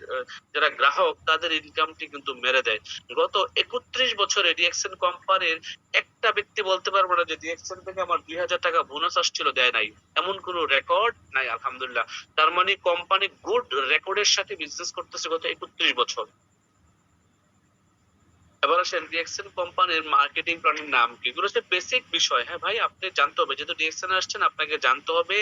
যারা গ্রাহক তাদের ইনকামটি কিন্তু মেরে দেয়। গত ৩১ বছরে ডিএক্সএন কোম্পানির একটা ব্যক্তি বলতে পারবো না যে ডিএক্সএন থেকে আমার ২০০০ টাকা বোনাস আসছিল, দেয় নাই। এমন কোনো রেকর্ড নাই আলহামদুলিল্লাহ। তার মানে কোম্পানি গুড রেকর্ডের সাথে বিজনেস করতেছে গত ৩১ বছর। এবার আসেন ডিএক্সএন কোম্পানির মার্কেটিং প্ল্যানের নাম কি? এগুলো হচ্ছে বেসিক বিষয়। হ্যাঁ ভাই, আপনি জানতে হবে, যেহেতু ডিএক্সএন আসছেন আপনাকে জানতে হবে।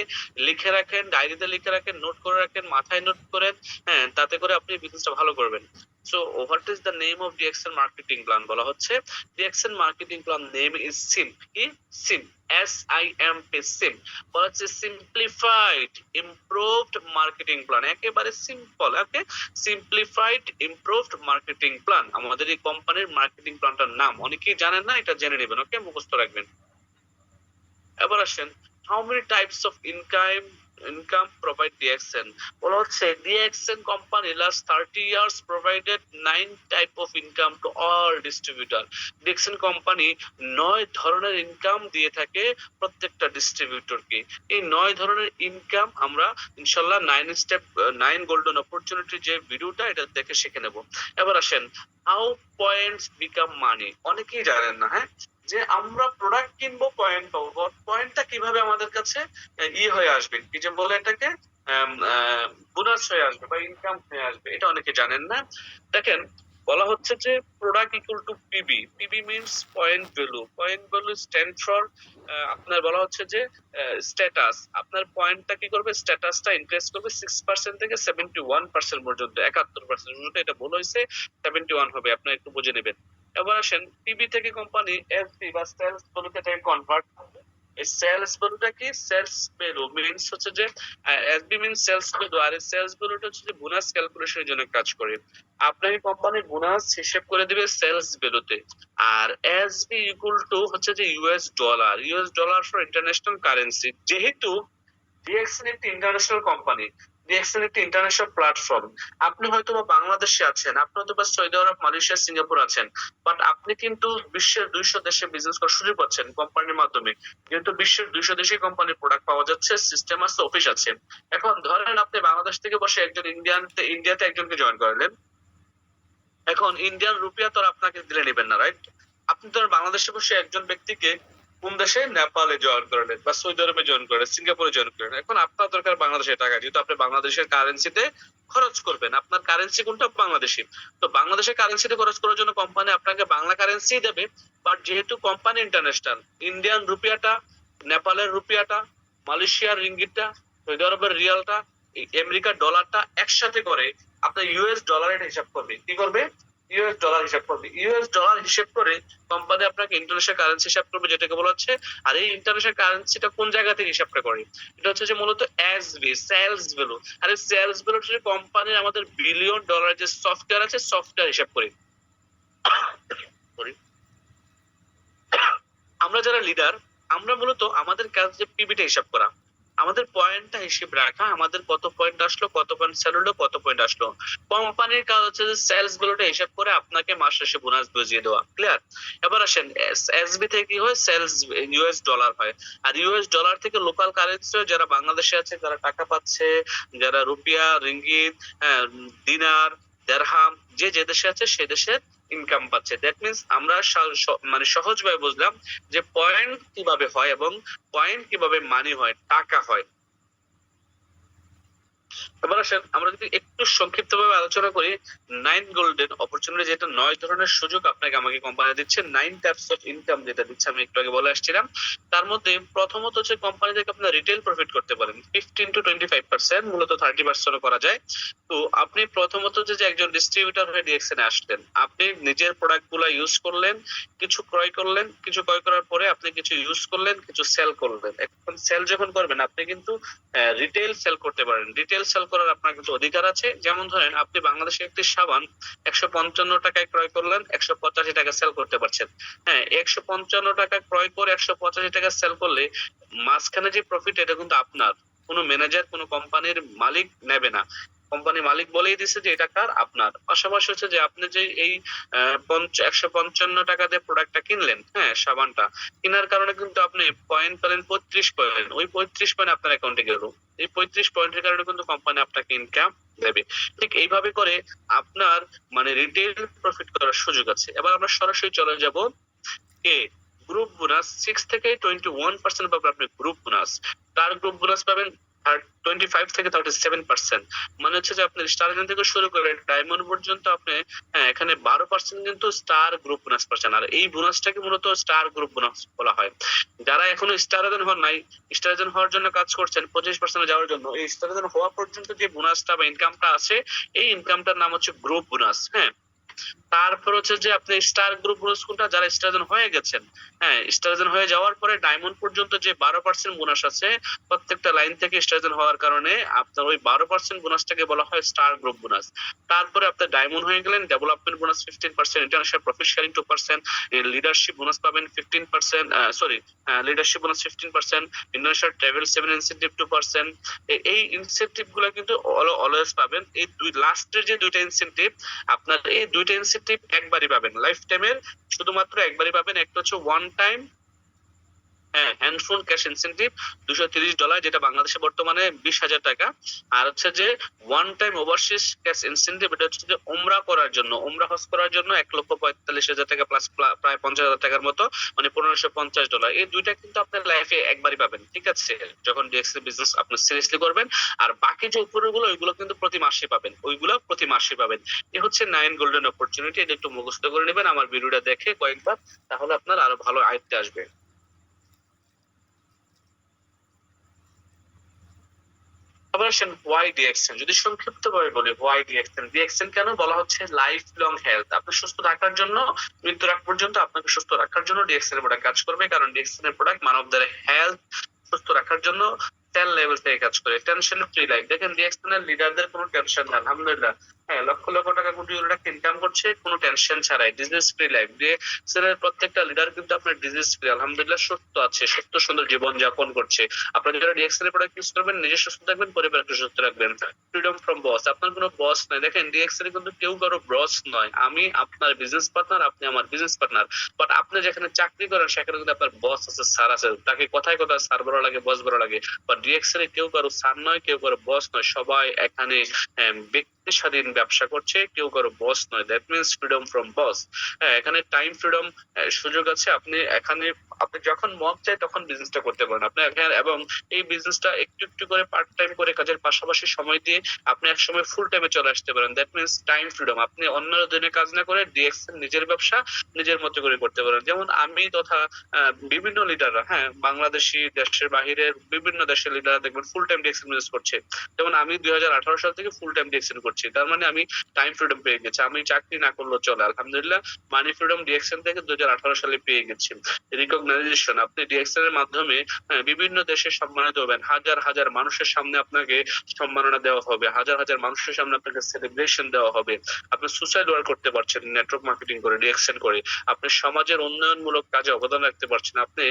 লিখে রাখেন, ডায়েরিতে লিখে রাখেন, নোট করে রাখেন, মাথায় নোট করেন। হ্যাঁ, তাতে করে আপনি বিজনেসটা ভালো করবেন। So what is the name of DXN marketing plan? বলা হচ্ছে DXN marketing plan name is SIM. কি? SIM, SIMP, SIM. বলা হচ্ছে সিম্পলিফাইড ইমপ্রুভড মার্কেটিং প্ল্যান, একেবারে simple. Okay, simplified improved marketing plan আমাদের এই কোম্পানির মার্কেটিং প্ল্যানটার নাম। অনেকেই জানেন না, এটা জেনে নেবেন। ওকে, মুখস্থ রাখবেন। এবার আসেন, how many types of income provide DXN? বলা হচ্ছে DXN company last 30 years provided 9 type of income to all distributor. DXN company 9 ধরনের ইনকাম দিয়ে থাকে প্রত্যেকটা ডিস্ট্রিবিউটরকে। এই 9 ধরনের ইনকাম আমরা ইনশাআল্লাহ 9 গোল্ডেন অপরচুনিটি যে ভিডিওটা, এটা দেখে শিখে নেব। এবার আসেন, হাউ পয়েন্টস বিকাম মানি? অনেকেই জানেন না, হ্যাঁ, যে আমরা প্রোডাক্ট কিনবো, পয়েন্ট পাবো। পয়েন্টটা কিভাবে আমাদের কাছে হয়ে আসবে, কি যে বলে এটাকে, বোনাস হয়ে আসবে বা ইনকাম হয়ে আসবে, এটা অনেকে জানেন না। দেখেন, বলা হচ্ছে যে product equal to PB. PB means point value. Point value stand for, আপনার বলা হচ্ছে যে স্ট্যাটাস। আপনার পয়েন্টটা কি করবে? স্ট্যাটাসটা ইনক্রিজ করবে 6% থেকে 71% পর্যন্ত। 71% পর্যন্ত, এটা ভুল হয়েছে, 71 হবে, আপনার একটু বুঝে নেবেন। এবার আসেন, পিবি থেকে কোম্পানি এসপি বা সেলস ভ্যালুতে কনভার্ট করবে। এই সেলস ভ্যালুটা কি? সেলস ভ্যালু মিনস হচ্ছে যে এসবি মিনস সেলস ভ্যালু, আর এই সেলস ভ্যালুটা হচ্ছে যে বোনাস ক্যালকুলেশনের জন্য কাজ করে। আপনাকে কোম্পানির বোনাস হিসেব করে দিবে সেলস ভ্যালুতে। আর এসবি ইকুয়াল টু হচ্ছে যে US dollar. US dollar for international currency. যেহেতু ডিএক্সএন একটি ইন্টারন্যাশনাল কোম্পানি, ডিএক্সএন একটি ইন্টারন্যাশনাল প্ল্যাটফর্ম। আপনি হয়তো বা বাংলাদেশে আছেন, আপনি হয়তো বা সৌদি আরব, মালয়েশিয়া, সিঙ্গাপুর আছেন, বাট আপনি কিন্তু বিশ্বের 200 দেশে বিজনেস করার সুযোগ পাচ্ছেন কোম্পানির মাধ্যমে। যেহেতু বিশ্বের 200 দেশে কোম্পানির প্রোডাক্ট পাওয়া যাচ্ছে, সিস্টেম আছে, অফিস আছে। এখন ধরেন আপনি বাংলাদেশ থেকে বসে একজন ইন্ডিয়াতে একজনকে জয়েন করালেন। এখন ইন্ডিয়ান রুপিয়া তো আর আপনাকে দিলে নেবেন না, রাইট? আপনি তো আর বাংলাদেশে বসে একজন ব্যক্তিকে কোন দেশে, নেপালে জয়েন করলেন বা সৌদি আরবে জয়েন করলেন, সিঙ্গাপুরে জয়েন করলেন। এখন আপনার দরকার বাংলাদেশের টাকা, যেহেতু আপনি বাংলাদেশের কারেন্সিতে খরচ করবেন। আপনার কারেন্সি কোনটা? বাংলাদেশি। তো বাংলাদেশের কারেন্সিতে খরচ করার জন্য কোম্পানি আপনাকে বাংলা কারেন্সি দেবে। বাট যেহেতু কোম্পানি ইন্টারন্যাশনাল, ইন্ডিয়ান রুপিয়াটা, নেপালের রুপিয়াটা, মালয়েশিয়ার রিঙ্গিটটা, সৌদি আরবের রিয়ালটা, আমেরিকার ডলারটা একসাথে করে আপনার ইউএস ডলারের হিসাব করবে। কি করবে? ইউএস ডলার হিসাব করবে। ইউএস ডলার হিসাব করে কোম্পানি আপনাকে ইন্টারন্যাশনাল কারেন্সি হিসাব করবে, যেটাকে বলা হচ্ছে। আর এই ইন্টারন্যাশনাল কারেন্সিটা কোন জায়গা থেকে হিসাবটা করে? এটা হচ্ছে যে মূলত এসবি, সেলস ভ্যালু। আর এই সেলস ভ্যালু হচ্ছে কোম্পানির আমাদের বিলিয়ন ডলার যে সফটওয়্যার আছে, সফটওয়্যার হিসাব করে। Sorry। আমরা যারা লিডার, আমরা মূলত আমাদের কাজ যে পিবিটা হিসাব করা, আমাদের পয়েন্টটা হিসেব রাখা, আমাদের কত পয়েন্ট আসলো, কত পয়েন্ট সেল হলো, কত পয়েন্ট আসলো। কোম্পানির কাজ হচ্ছে যে সেলস গুলোটা হিসাব করে আপনাকে মাস শেষে বোনাস বুঝিয়ে দেওয়া। ক্লিয়ার? এবার আসেন, এসবি থেকে কি হয়? সেলস ইউএস ডলার হয়। আর ইউএস ডলার থেকে লোকাল কারেন্সি, যারা বাংলাদেশে আছে, যারা টাকা পাচ্ছে, যারা রুপিয়া, রিঙ্গিত, দিনার, দেরহাম, যে যে দেশে আছে সে দেশের ইনকাম পাচ্ছে। দ্যাট মিনস আমরা মানে সহজভাবে বুঝলাম যে পয়েন্ট কিভাবে হয় এবং পয়েন্ট কিভাবে মানি হয়, টাকা হয়। এবার আসেন, আমরা যদি একটু সংক্ষিপ্তভাবে আলোচনা করি, 9 গোল্ডেন অপরচুনিটি, যেটা 9 ধরনের সুযোগ আপনাকে আমাকে কোম্পানি দিচ্ছে, 9 টাইপস অফ ইনকাম যেটা দিচ্ছে, আমি একটু আগে বলে আসছিলাম। তার মধ্যে প্রথমত হচ্ছে কোম্পানি থেকে আপনার রিটেল প্রফিট করতে পারেন 15 to 25%, মূলত 30% করা যায়। তো আপনি প্রথমত যে একজন ডিস্ট্রিবিউটর হয়ে ডিএক্সএন এ আসলেন, আপনি নিজের প্রোডাক্ট গুলা ইউজ করলেন, কিছু ক্রয় করলেন, কিছু ক্রয় করার পরে আপনি কিছু ইউজ করলেন, কিছু সেল করলেন। এখন সেল যখন করবেন, আপনি কিন্তু রিটেল সেল করতে পারেন। রিটেল সেল করার আপনার কিন্তু অধিকার আছে। যেমন ধরেন, আপনি বাংলাদেশে একটি সাবান 155 টাকায় ক্রয় করলেন, 185 টাকা সেল করতে পারছেন। হ্যাঁ, 155 টাকা ক্রয় করে 185 টাকা সেল করলে মাঝখানে যে প্রফিট, এটা কিন্তু আপনার, কোনো ম্যানেজার, কোনো কোম্পানির মালিক নেবে না। কোম্পানি মালিক বলেই দিছে যে এটা কার, আপনার। পাশাপাশি হচ্ছে যে আপনি যে এই 155 টাকা দিয়ে প্রোডাক্টটা কিনলেন, হ্যাঁ, সাবানটা কেনার কারণে কিন্তু আপনি পয়েন্ট পেলেন 35 পয়েন্ট। ওই 35 পয়েন্ট আপনার অ্যাকাউন্টে গেল। এই 35 পয়েন্টের কারণে কিন্তু কোম্পানি আপনাকে ইনকাম দেবে। ঠিক এইভাবে করে আপনার মানে রিটেল প্রফিট করার সুযোগ আছে। এবার আমরা সরাসরি চলে যাব এ গ্রুপ বোনাস। 6 থেকে 21% পাবেন আপনি গ্রুপ বোনাস। তার গ্রুপ বোনাস পাবেন 25 থেকে 37%। মানে হচ্ছে যে আপনি স্টার থেকে শুরু করে ডায়মন্ড পর্যন্ত আপনি, হ্যাঁ, এখানে 12% কিন্তু স্টার গ্রুপ বোনাস পাচ্ছেন। আর এই বোনাসটাকে মূলত স্টার গ্রুপ বোনাস বলা হয়। যারা এখনো স্টার হন নাই, স্টার হওয়ার জন্য কাজ করছেন 25% যাওয়ার জন্য, এই স্টার হওয়া পর্যন্ত যে বোনাসটা বা ইনকামটা আছে, এই ইনকামটার নাম হচ্ছে গ্রুপ বোনাস। হ্যাঁ, তারপর হচ্ছে যে আপনি স্টার গ্রুপ বোনাস কোনটা, যারা স্টারজন হয়ে গেছেন, হ্যাঁ, স্টারজন হয়ে যাওয়ার পরে ডায়মন্ড পর্যন্ত যে 12% বোনাস আছে, প্রত্যেকটা লাইন থেকে স্টারজন হওয়ার কারণে আপনার ওই 12% বোনাসটাকে বলা হয় স্টার গ্রুপ বোনাস। তারপরে আপনি ডায়মন্ড হয়ে গেলেন, development bonus 15%, international profit sharing 2%, leadership bonus পাবেন 15%, sorry, leadership bonus 15%, international travel 7 incentive 2%। এই ইনসেন্টিভ গুলো কিন্তু অলওয়েজ পাবেন। এই দুই লাস্টের যে দুইটা ইনসেন্টিভ, আপনার এই দুইটা ইনসেন্টিভ একবারই পাবেন, লাইফ টাইমের শুধুমাত্র একবারই পাবেন। একটা হচ্ছে ওয়ান টাইম, হ্যাঁ, হ্যান্ডফোন ক্যাশ ইনসেন্টিভ $230, যেটা বাংলাদেশে বর্তমানে 20,000 টাকা। আর হচ্ছে যে one time overseas cash incentive, এটা হচ্ছে যে ওমরা করার জন্য, ওমরা হজ করার জন্য 1,45,000 টাকা প্লাস প্রায় 50,000 টাকার মতো, মানে $1,550। এই দুইটা কিন্তু আপনার লাইফে একবারই পাবেন, ঠিক আছে, যখন ডিএক্সএল বিজনেস আপনি সিরিয়াসলি করবেন। আর বাকি যে উপরগুলো, ওইগুলো কিন্তু প্রতি মাসে পাবেন, ওইগুলো প্রতি মাসে পাবেন। এ হচ্ছে 9 গোল্ডেন অপরচুনিটি। এটা একটু মুখস্থ করে নেবেন আমার ভিডিওটা দেখে কয়েকবার, তাহলে আপনার আরো ভালো আয়ত্তে আসবে। আবার আসেন হোয়াই ডিএক্সএন। যদি সংক্ষিপ্ত ভাবে বলি, হোয়াই ডিএক্সএন, ডিএক্সএন কেন বলা হচ্ছে? Life long health. আপনি সুস্থ রাখার জন্য, মৃত্যুর আগ পর্যন্ত আপনাকে সুস্থ রাখার জন্য ডিএক্সএন এর প্রোডাক্ট কাজ করবে। কারণ ডিএক্সএন এর প্রোডাক্ট মানবদের হেলথ সুস্থ রাখার জন্য 10 লেভেল থেকে কাজ করে। Tension free life. দেখেন ডিএক্সএন এর লিডারদের কোনো টেনশন নেই, আলহামদুলিল্লাহ। হ্যাঁ, লক্ষ লক্ষ টাকা, কোটি কোটি টাকা ইনকাম করছে কোনো টেনশন ছাড়াই। Disease free life. ডিএক্সএন এর প্রত্যেকটা লিডার কিন্তু আপনার ডিজিজ ফ্রি, আলহামদুলিল্লাহ, সুস্থ আছে, সুস্থ সুন্দর জীবন যাপন করছে। আপনারা যারা ডিএক্সএল এর প্রোডাক্ট ইউজ করবেন, নিজে সুস্থ থাকবেন, পরিবারকে সুস্থ রাখবেন। ফ্রিডম ফ্রম বস। আপনার কোনো বস নাই। দেখেন ডিএক্সএল কিন্তু কেউ কারো বস নয়। আমি আপনার বিজনেস পার্টনার, আপনি আমার বিজনেস পার্টনার। বাট আপনি যেখানে চাকরি করেন সেখানে কিন্তু আপনার বস আছে, স্যার আছে। তাকে কথায় কথায় স্যার বড় লাগে, বস বড় লাগে। বাট ডিএক্সএল এ কেউ কারো স্যার নয়, কেউ কারো বস নয়। সবাই এখানে ব্যক্তি স্বাধীন ব্যবসা করছে, কেউ কারো বস নয়। দ্যাট মিনস ফ্রিডম ফ্রম বস। হ্যাঁ, এখানে টাইম ফ্রিডম সুযোগ আছে। আপনি এখানে, আপনি যখন মন চায় তখন বিজনেসটা করতে পারেন আপনি এখানে। এবং এই বিজনেসটা একটু একটু করে পার্ট টাইম করে কাজের পাশাপাশি সময় দিয়ে আপনি একসময় ফুল টাইমে চলে আসতে পারেন। That means time freedom. আপনি অন্য দিনে কাজ না করে ডিএক্সএল নিজের ব্যবসা নিজের মতো করে করতে পারেন। যেমন আমি তথা বিভিন্ন লিডাররা, হ্যাঁ, বাংলাদেশি, দেশের বাহিরের বিভিন্ন দেশের লিডাররা দেখবেন ফুল টাইম ডিএক্সএল বিজনেস করছে। যেমন আমি 2018 সাল থেকে ফুল টাইম ডিএক্সএল করছি। তার মানে আমি টাইম ফ্রিডম পেয়ে গেছি। আমি চাকরি না করলেও চলে, আলহামদুলিল্লাহ। মানি ফ্রিডম ডিএক্সএল থেকে 2018 সালে পেয়ে গেছি। রিকগনাইজেশন, আপনি ডিএক্সএল এর মাধ্যমে বিভিন্ন দেশে সম্মানিত হবেন। হাজার হাজার মানুষের সামনে আপনাকে সম্মাননা দেওয়া হবে, হাজার হাজার মানুষের সামনে আপনাকে সেলিব্রেশন দেওয়া হবে। আপনি সুসাইড ওয়ার্ক করতে পারছেন নেটওয়ার্ক মার্কেটিং করে, ডিএক্সএল করে। আপনি সমাজের উন্নয়নমূলক কাজে অবদান রাখতে পারছেন। আপনি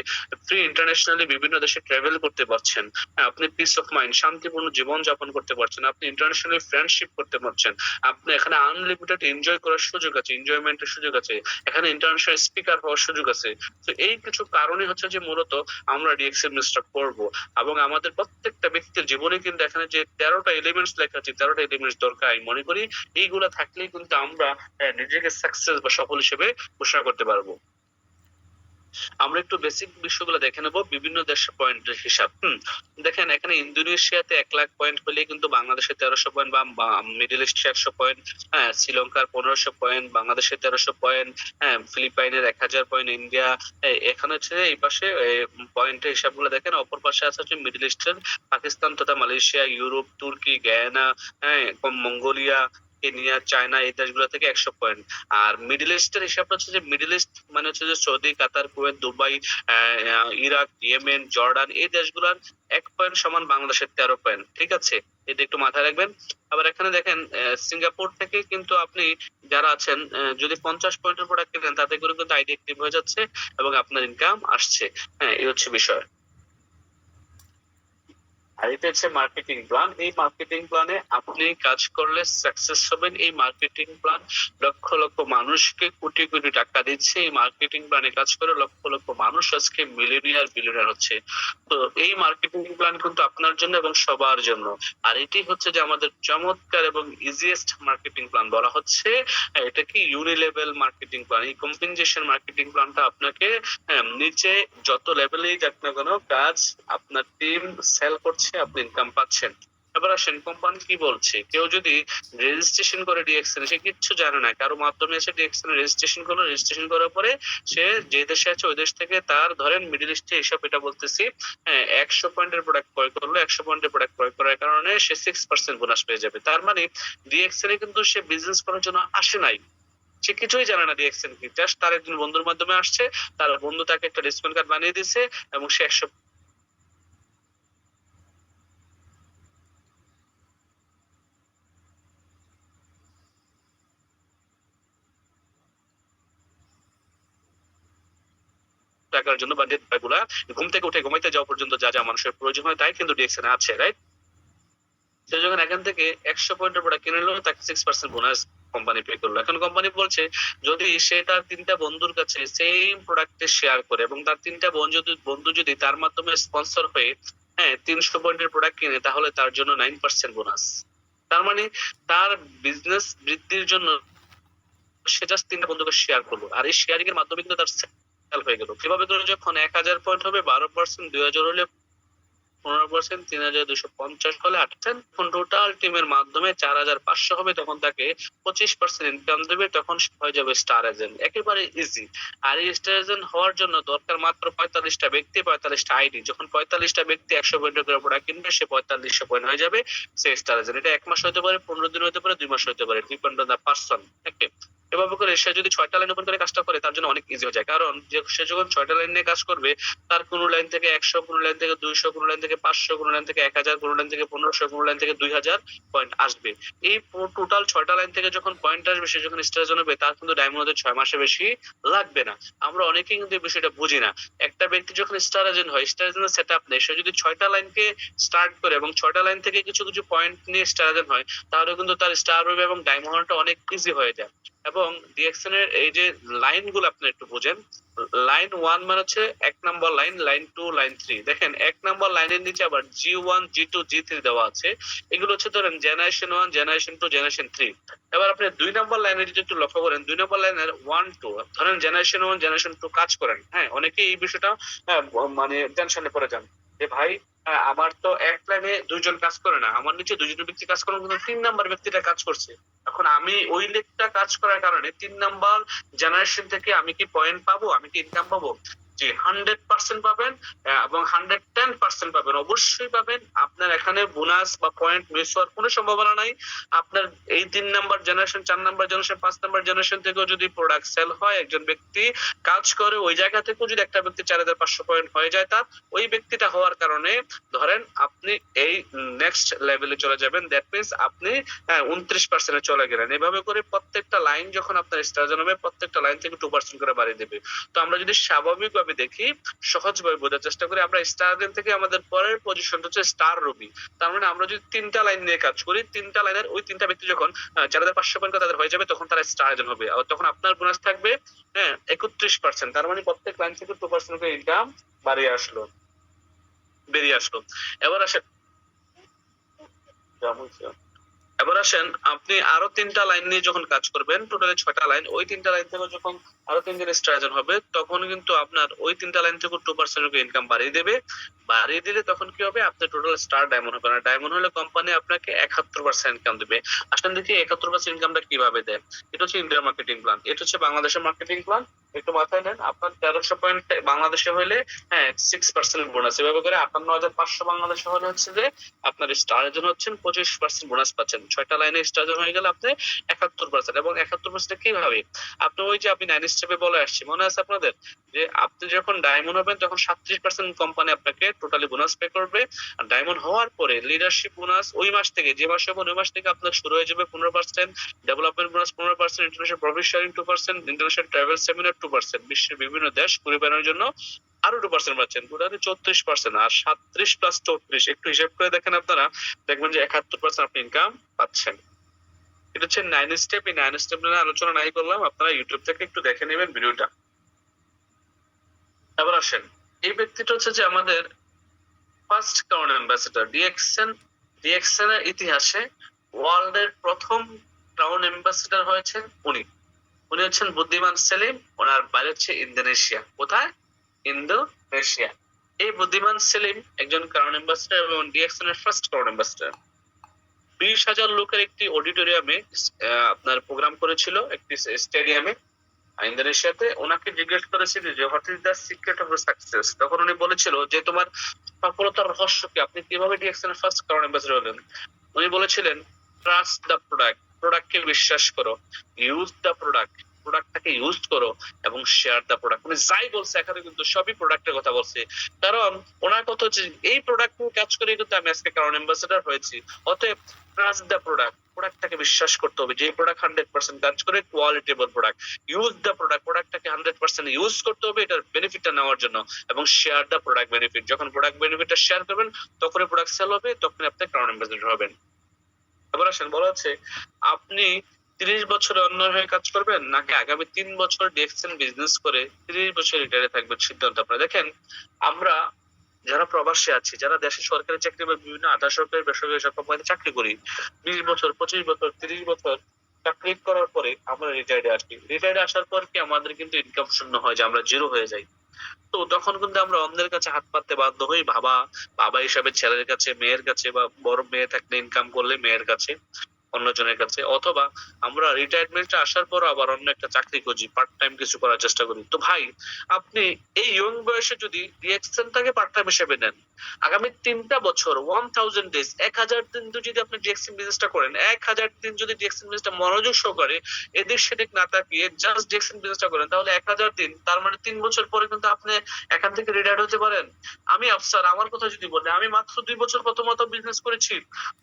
ফ্রি ইন্টারন্যাশনালি বিভিন্ন দেশে ট্রাভেল করতে পারছেন। আপনি পিস অফ মাইন্ড, শান্তিপূর্ণ জীবন যাপন করতে পারছেন। আপনি ইন্টারন্যাশনালি ফ্রেন্ডশিপ করতে পারছেন। আপনি এখানে আনলিমিটেড এনজয় করার সুযোগ আছে, এনজয়মেন্টের সুযোগ আছে। এখানে ইন্টারন্যাশনাল স্পিকার হওয়ার সুযোগ আছে। তো এই কিছু কারণে হচ্ছে যে মূলত আমরা ডিএক্সএল বিজনেসটা করব। এবং আমাদের প্রত্যেকটা ব্যক্তির জীবনে কিন্তু এখানে যে 13টা এলিমেন্টস লেখা আছে, 13টা এলিমেন্টস দরকার। আমি মনে করি এইগুলা থাকলেই কিন্তু আমরা নিজেকে সাকসেস বা সফল হিসেবে ঘোষণা করতে পারবো। আমরা একটু বেসিক বিষয়গুলো দেখে নেব, বিভিন্ন দেশের পয়েন্টের হিসাব। দেখেন এখানে ইন্দোনেশিয়াতে 1 লাখ পয়েন্ট হলে কিন্তু বাংলাদেশে 1300 পয়েন্ট, বা মিডল ইস্টে 100 পয়েন্ট, হ্যাঁ, শ্রীলঙ্কার 1500 পয়েন্ট, বাংলাদেশে 1300 পয়েন্ট, হ্যাঁ, ফিলিপাইনের 1000 পয়েন্ট, ইন্ডিয়া। এখানে হচ্ছে এই পাশে পয়েন্টের হিসাবগুলো দেখেন। অপর পাশে আছে হচ্ছে মিডল ইস্টের পাকিস্তান তথা মালয়েশিয়া, ইউরোপ, তুর্কি, গায়ানা, হ্যাঁ, মঙ্গোলিয়া, কেনিয়া, চায়না, এই দেশগুলো থেকে 100 পয়েন্ট। আর মিডল ইস্টের হিসাবটা হচ্ছে যে, মিডল ইস্ট মানে হচ্ছে যে Saudi, Qatar, Kuwait, Dubai, Iraq, Yemen, Jordan, এই দেশগুলোর 1 পয়েন্ট সমান বাংলাদেশের 13 পয়েন্ট, ঠিক আছে, এটা একটু মাথায় রাখবেন। আবার এখানে দেখেন সিঙ্গাপুর থেকে কিন্তু আপনি যারা আছেন, যদি 50 পয়েন্টের প্রোডাক্ট কিনেন, তাতে করে কিন্তু আইডি অ্যাক্টিভ হয়ে যাচ্ছে এবং আপনার ইনকাম আসছে। হ্যাঁ, এই হচ্ছে বিষয়। আর এটা হচ্ছে মার্কেটিং প্ল্যান। এই মার্কেটিং প্ল্যানে আপনি কাজ করলে সাকসেস হবেন। এই মার্কেটিং প্ল্যান লক্ষ লক্ষ মানুষকে কোটি কোটি টাকা দিচ্ছে। এই মার্কেটিং প্ল্যানে কাজ করে লক্ষ লক্ষ মানুষ আজকে মিলিয়নিয়ার বিলিয়নিয়ার হচ্ছে। তো এই মার্কেটিং প্ল্যান কিন্তু আপনার জন্য এবং সবার জন্য। আর এটি হচ্ছে যে আমাদের চমৎকার এবং ইজিয়েস্ট মার্কেটিং প্ল্যান বলা হচ্ছে। এটা কি ইউনিলেভেল মার্কেটিং প্ল্যান। এই কম্পেনসেশন মার্কেটিং প্ল্যানটা আপনাকে নিচে যত লেভেলেই যাক না কেন কাজ আপনার টিম সেল করছে, আপনি ইনকাম পাচ্ছেন। এবার আসেন কোম্পানি কি বলছে। কেউ যদি রেজিস্ট্রেশন করে ডিএক্সএন, সে কিচ্ছু জানে না, কারো মাধ্যমে এসে ডিএক্সএন রেজিস্ট্রেশন করলো, রেজিস্ট্রেশন করার পরে সে যে দেশে আছে ওই দেশ থেকে তার ধরেন মিডল ইস্টে এসব এটা বলতেছি 100 পয়েন্টের প্রোডাক্ট ক্রয় করলো, 100 পয়েন্টের প্রোডাক্ট ক্রয় করার কারণে সে 6% বোনাস পেয়ে যাবে। তার মানে ডিএক্সএন এ কিন্তু সে বিজনেস করার জন্য আসে নাই, সে কিছুই জানে না ডিএক্সএন কি, জাস্ট তার একজন বন্ধুর মাধ্যমে আসছে, তার বন্ধু তাকে একটা ডিসকাউন্ট কার্ড বানিয়ে দিছে এবং সে 100 টাকার জন্য বা ডেট গুলা ঘুম থেকে উঠে ঘুমাইতে যাওয়া পর্যন্ত যা যা মানুষের প্রয়োজন হয় তাই কিন্তু ডিএক্সএন আছে, রাইট? সে যখন এখান থেকে 100 পয়েন্টের প্রোডাক্ট কিনে নিল, তাকে 6% বোনাস কোম্পানি পে করলো। এখন কোম্পানি বলছে যদি সে তার 3টা বন্ধুর কাছে সেম প্রোডাক্টে শেয়ার করে এবং তার 3টা বন্ধু যদি তার মাধ্যমে স্পন্সর হয়ে 300 পয়েন্টের প্রোডাক্ট কিনে, তাহলে তার জন্য 9% বোনাস। তার মানে তার বিজনেস বৃদ্ধির জন্য সে জাস্ট 3টা বন্ধুকে শেয়ার করলো, আর এই শেয়ারিং এর মাধ্যমে কিন্তু তার সেল হয়ে গেল। কিভাবে করে, যখন 1000 পয়েন্ট হবে 12%, 2000 হলে 15%, 3250 হলে 8%, তখন টোটাল টিমের মাধ্যমে 4500 হবে, তখন তাকে 25% ইনকাম দেবে, তখন সে হয়ে যাবে স্টার এজেন্ট। একেবারে ইজি। আর এই স্টার এজেন্ট হওয়ার জন্য দরকার মাত্র 45টা ব্যক্তি, 45টা আইডি। যখন 45টা ব্যক্তি 100 পয়েন্টের করে প্রোডাক্ট কিনবে, সে 4500 পয়েন্ট হয়ে যাবে, সে স্টার এজেন্ট। এটা 1 মাস হতে পারে, 15 দিন হতে পারে, 2 মাস হতে পারে, ডিপেন্ড অন দ্য পারসন। ওকে, এভাবে করে সে যদি 6টা লাইন ওপেন করে কাজটা করে, তার জন্য অনেক ইজি হয়ে যায়। কারণ সে যখন 6টা লাইন নিয়ে কাজ করবে, তার কোন লাইন থেকে 100, কোন লাইন থেকে 200, কোন লাইন থেকে 500, কোন লাইন থেকে 1000, কোন লাইন থেকে 1500, কোন লাইন থেকে 2000 পয়েন্ট আসবে। এই টোটাল 6টা লাইন থেকে যখন পয়েন্ট আসবে, সে যখন স্টার এজেন্ট হবে, তার কিন্তু ডায়মন্ড হতে 6 মাসে বেশি লাগবে না। আমরা অনেকেই কিন্তু এই বিষয়টা বুঝি না। একটা ব্যক্তি যখন স্টার এজেন্ট হয়, স্টার এজেন্টের সেটআপ নেই, সে যদি 6টা লাইনকে স্টার্ট করে এবং 6টা লাইন থেকে কিছু কিছু পয়েন্ট নিয়ে স্টার এজেন্ট হয়, তাহলে কিন্তু তার স্টার হবে এবং ডায়মন্ডটা অনেক ইজি হয়ে যায়। এবং ডিএক্সএন এর এই যে লাইন গুলো আপনি একটু বুঝেন। লাইন 1 মানে হচ্ছে 1 নম্বর লাইন, লাইন 2, লাইন 3। দেখেন 1 নম্বর লাইনের নিচে আবার G1, G2, G3 দেওয়া আছে। এগুলো হচ্ছে ধরেন জেনারেশন 1, জেনারেশন 2, জেনারেশন 3। এবার আপনি 2 নম্বর লাইনে যদি একটু লক্ষ্য করেন, 2 নম্বর লাইনের 1, 2 ধরেন জেনারেশন 1, জেনারেশন 2 কাজ করেন। অনেকেই এই বিষয়টা মানে টেনশনে পড়ে যান যে ভাই আমার তো এক লাইনে 2জন কাজ করে না, আমার নিচে 2জন ব্যক্তি কাজ করেন, কিন্তু 3 নাম্বার ব্যক্তিটা কাজ করছে। এখন আমি ওই লেগটা কাজ করার কারণে 3 নাম্বার জেনারেশন থেকে আমি কি পয়েন্ট পাবো, আমি কি ইনকাম পাবো? জি, 100% পাবেন এবং 110% পাবেন, অবশ্যই পাবেন। আপনার এখানে বোনাস বা পয়েন্ট মিস হওয়ার কোনো সম্ভাবনা নাই। আপনার এই 3 number generation, 4 number generation, 5 number generation থেকেও যদি প্রোডাক্ট সেল হয়, একজন ব্যক্তি কাজ করে, ওই জায়গা থেকেও যদি একটা ব্যক্তি 4500 পয়েন্ট হয়ে যায়, তার ওই ব্যক্তিটা হওয়ার কারণে ধরেন আপনি এই নেক্সট লেভেলে চলে যাবেন। দ্যাট মিনস আপনি 29% চলে গেলেন। এভাবে করে প্রত্যেকটা লাইন যখন আপনার স্টার জানাবে, প্রত্যেকটা লাইন থেকে 2% করে বাড়িয়ে দেবে। তো আমরা যদি স্বাভাবিকভাবে দেখি, সহজভাবে বোঝার চেষ্টা করি, আমরা স্টার এজেন্ট থেকে আমাদের পরের পজিশনটা হচ্ছে স্টার রবি। তার মানে আমরা যদি 3টা লাইন নিয়ে কাজ করি, 3টা লাইনের ওই 3টা ব্যক্তি যখন 4500 পয়েন্ট তাদের হয়ে যাবে, তখন তারা স্টার এজেন্ট হবে। আর তখন আপনার বোনাস থাকবে 31%। তার মানে প্রত্যেক লাইন থেকে 2% করে ইনকাম বেরিয়ে আসলো। এবার আসেন, আপনি আরো 3টা লাইন নিয়ে যখন কাজ করবেন, টোটালি 6টা লাইন, ওই 3টা লাইন থেকে যখন আরো 3 জন স্ট্রাইজার হবে, তখন কিন্তু আপনার ওই 3টা লাইন থেকে 2% করে ইনকাম বাড়িয়ে দেবে। বাড়িয়ে দিলে তখন কি হবে, আপনার টোটাল স্টার ডায়মন্ড হবে। না, ডায়মন্ড হলে কোম্পানি আপনাকে 71% ইনকাম দেবে। আসলে দেখি 71% ইনকামটা কিভাবে দেয়। এটা হচ্ছে ইন্ডিয়ার মার্কেটিং প্ল্যান, এটা হচ্ছে বাংলাদেশের মার্কেটিং প্ল্যান। একটু মাথায় নেন, আপনার 1300 পয়েন্ট বাংলাদেশে হলে 6% বোনাস। এভাবে করে 58500 বাংলাদেশে হলে হচ্ছে যে আপনার স্টার এজেন্ট হচ্ছেন, 25% বোনাস পাচ্ছেন। 6টা লাইনে স্টার এজেন্ট হয়ে গেলে আপনি 71%। এবং 71% কিভাবে, আপনি ওই যে আমি 9 স্টেপে বলে আসছি, মনে আছে আপনাদের, যে আপনি যখন ডায়মন্ড হবেন তখন 37% কোম্পানি আপনাকে টোটালি বোনাস পে করবে। আর ডায়মন্ড হওয়ার পরে লিডারশিপ বোনাস ওই মাস থেকে, যে মাসে হবেন ওই মাস থেকে আপনার শুরু হয়ে যাবে 15%, development bonus 15%, international profit sharing 2%, international travel seminar 2%, বিশ্বের বিভিন্ন দেশ ঘুরে বেড়ানোর জন্য আরো 2% পাচ্ছেন, টোটালি 34%। আর 37 প্লাস 34 একটু হিসাব করে দেখেন আপনারা, দেখবেন যে 71% আপনি ইনকাম পাচ্ছেন। এটা হচ্ছে 9 স্টেপ। এই 9 স্টেপ নিয়ে আলোচনা নাই করলাম, আপনারা ইউটিউব থেকে একটু দেখে নেবেন ভিডিওটা। এবার আসেন, এই ব্যক্তিটা হচ্ছে যে আমাদের first crown ambassador DXN. DXN এর ইতিহাসে ওয়ার্ল্ড এর প্রথম ক্রাউন অ্যাম্বাসেডর হয়েছেন উনি। উনি হচ্ছেন বুদ্ধিমান সেলিম। ওনার বাড়ি হচ্ছে ইন্দোনেশিয়া। কোথায়? ইন্দোনেশিয়া। এই বুদ্ধিমান সেলিম একজন ক্রাউন অ্যাম্বাসেডর এবং ডিএক্সএন এর ফার্স্ট ক্রাউন অ্যাম্বাসেডর। 20,000 লোকের একটি অডিটোরিয়ামে আপনার প্রোগ্রাম করেছিল, একটি স্টেডিয়ামে ইন্দোনেশিয়াতে। ওনাকে জিজ্ঞেস করেছিল যে what is the secret of success. তখন উনি বলেছিল যে তোমার সফলতার রহস্য কি, আপনি কিভাবে ডিএক্সএন ফার্স্ট ক্রাউন অ্যাম্বাসেডর হলেন। উনি বলেছিলেন ট্রাস্ট দ্য প্রোডাক্ট, প্রোডাক্টকে বিশ্বাস করো, ইউজ দ্য প্রোডাক্ট, প্রোডাক্টটাকে ইউজ করো, এবং শেয়ার দ্য প্রোডাক্ট। উনি যাই বলছে এখানে কিন্তু সবই প্রোডাক্টের কথা বলছে। কারণ ওনার কথা হচ্ছে এই প্রোডাক্ট নিয়ে কাজ করে কিন্তু আমি আজকে ক্রাউন অ্যাম্বাসেডর হয়েছি। অতএব ট্রাস্ট দ্য প্রোডাক্ট, প্রোডাক্টটাকে বিশ্বাস করতে হবে, যে প্রোডাক্ট 100% কাজ করে, qualitable product. Use the product, প্রোডাক্টটাকে 100% ইউজ করতে হবে এটার বেনিফিটটা নেওয়ার জন্য, এবং শেয়ার দ্য প্রোডাক্ট বেনিফিট। যখন প্রোডাক্ট বেনিফিটটা শেয়ার করবেন তখনই প্রোডাক্ট সেল হবে, তখনই আপনি ক্রাউন অ্যাম্বাসেডর হবেন। এবার আসেন, বলা হচ্ছে আপনি 30 বছরে অন্য হয়ে কাজ করবেন নাকি আগামী 3 বছর ডিএক্সএন বিজনেস করে 30 বছর রিটায়ারে থাকবেন, সিদ্ধান্ত আপনার। দেখেন, আমরা যারা প্রবাসী আছি, যারা দেশে সরকারি চাকরি বা বিভিন্ন আধা সরকারি বেসরকারি সব কোম্পানিতে চাকরি করি, 20 বছর 25 বছর 30 বছর চাকরি করার পরে আমরা রিটায়ার্ডে আসি। রিটায়ার্ডে আসার পর কি আমাদের কিন্তু ইনকাম শূন্য হয়, যে আমরা জিরো হয়ে যাই। তো তখন কিন্তু আমরা অন্যের কাছে হাত পাততে বাধ্য হই, বাবা হিসাবে ছেলের কাছে, মেয়ের কাছে, বা বড় মেয়ে থাকলে ইনকাম করলে মেয়ের কাছে, অন্যজনের কাছে। অথবা আমরা রিটায়ারমেন্টে আসার পর আবার অন্য একটা চাকরি খুঁজি, পার্ট টাইম কিছু করার চেষ্টা করি। তো ভাই, আপনি এই ইয়ং বয়সে যদি ডিএক্সএনটাকে পার্ট টাইম হিসেবে নেন, আগামী 3টা বছর 1000 ডেজ, 1000 দিন যদি আপনি ডিএক্সএন বিজনেসটা করেন, 1000 দিন যদি ডিএক্সএন বিজনেসটা মনোযোগ সহকারে এদিক সেদিক না তাকিয়ে জাস্ট ডিএক্সএন বিজনেসটা করেন, তাহলে 1000 দিন, তার মানে 3 বছর পরে কিন্তু আপনি এখান থেকে রিটায়ার্ড হতে পারেন। আমি আফসার, আমার কথা যদি বলি, আমি মাত্র 2 বছর প্রথমত বিজনেস করেছি।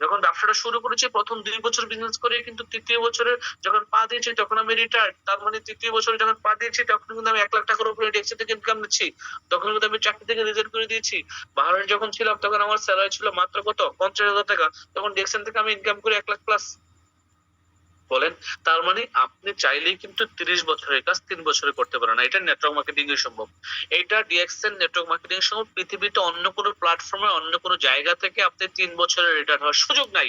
যখন ব্যবসাটা শুরু করেছি প্রথম 2 বছর বিজনেস করে, কিন্তু 3য় বছরে যখন পা দিয়েছি তখন আমি রিটায়ার্ড। তার মানে 3য় বছরে যখন পা দিয়েছি তখন কিন্তু আমি 1 লাখ টাকার উপরে ডিএক্সএন থেকে ইনকাম নিচ্ছি। তখন কিন্তু আমি চাকরি থেকে রিজাইন করে দিয়েছি। বাহারে যখন ছিলাম তখন আমার স্যালারি ছিল মাত্র কত, 50,000 টাকা। তখন ডিএক্সএন থেকে আমি ইনকাম করি 1 লাখ প্লাস। বলেন, তার মানে আপনি চাইলেই কিন্তু 30 বছরের কাজ 3 বছরে করতে পারেন না। এটা নেটওয়ার্ক মার্কেটিং এ সম্ভব। এটা ডিএক্সএন নেটওয়ার্ক মার্কেটিং সম্ভব। পৃথিবীতে অন্য কোনো প্ল্যাটফর্মে, অন্য কোনো জায়গা থেকে আপনি 3 বছরে রিটায়ার হওয়ার সুযোগ নাই।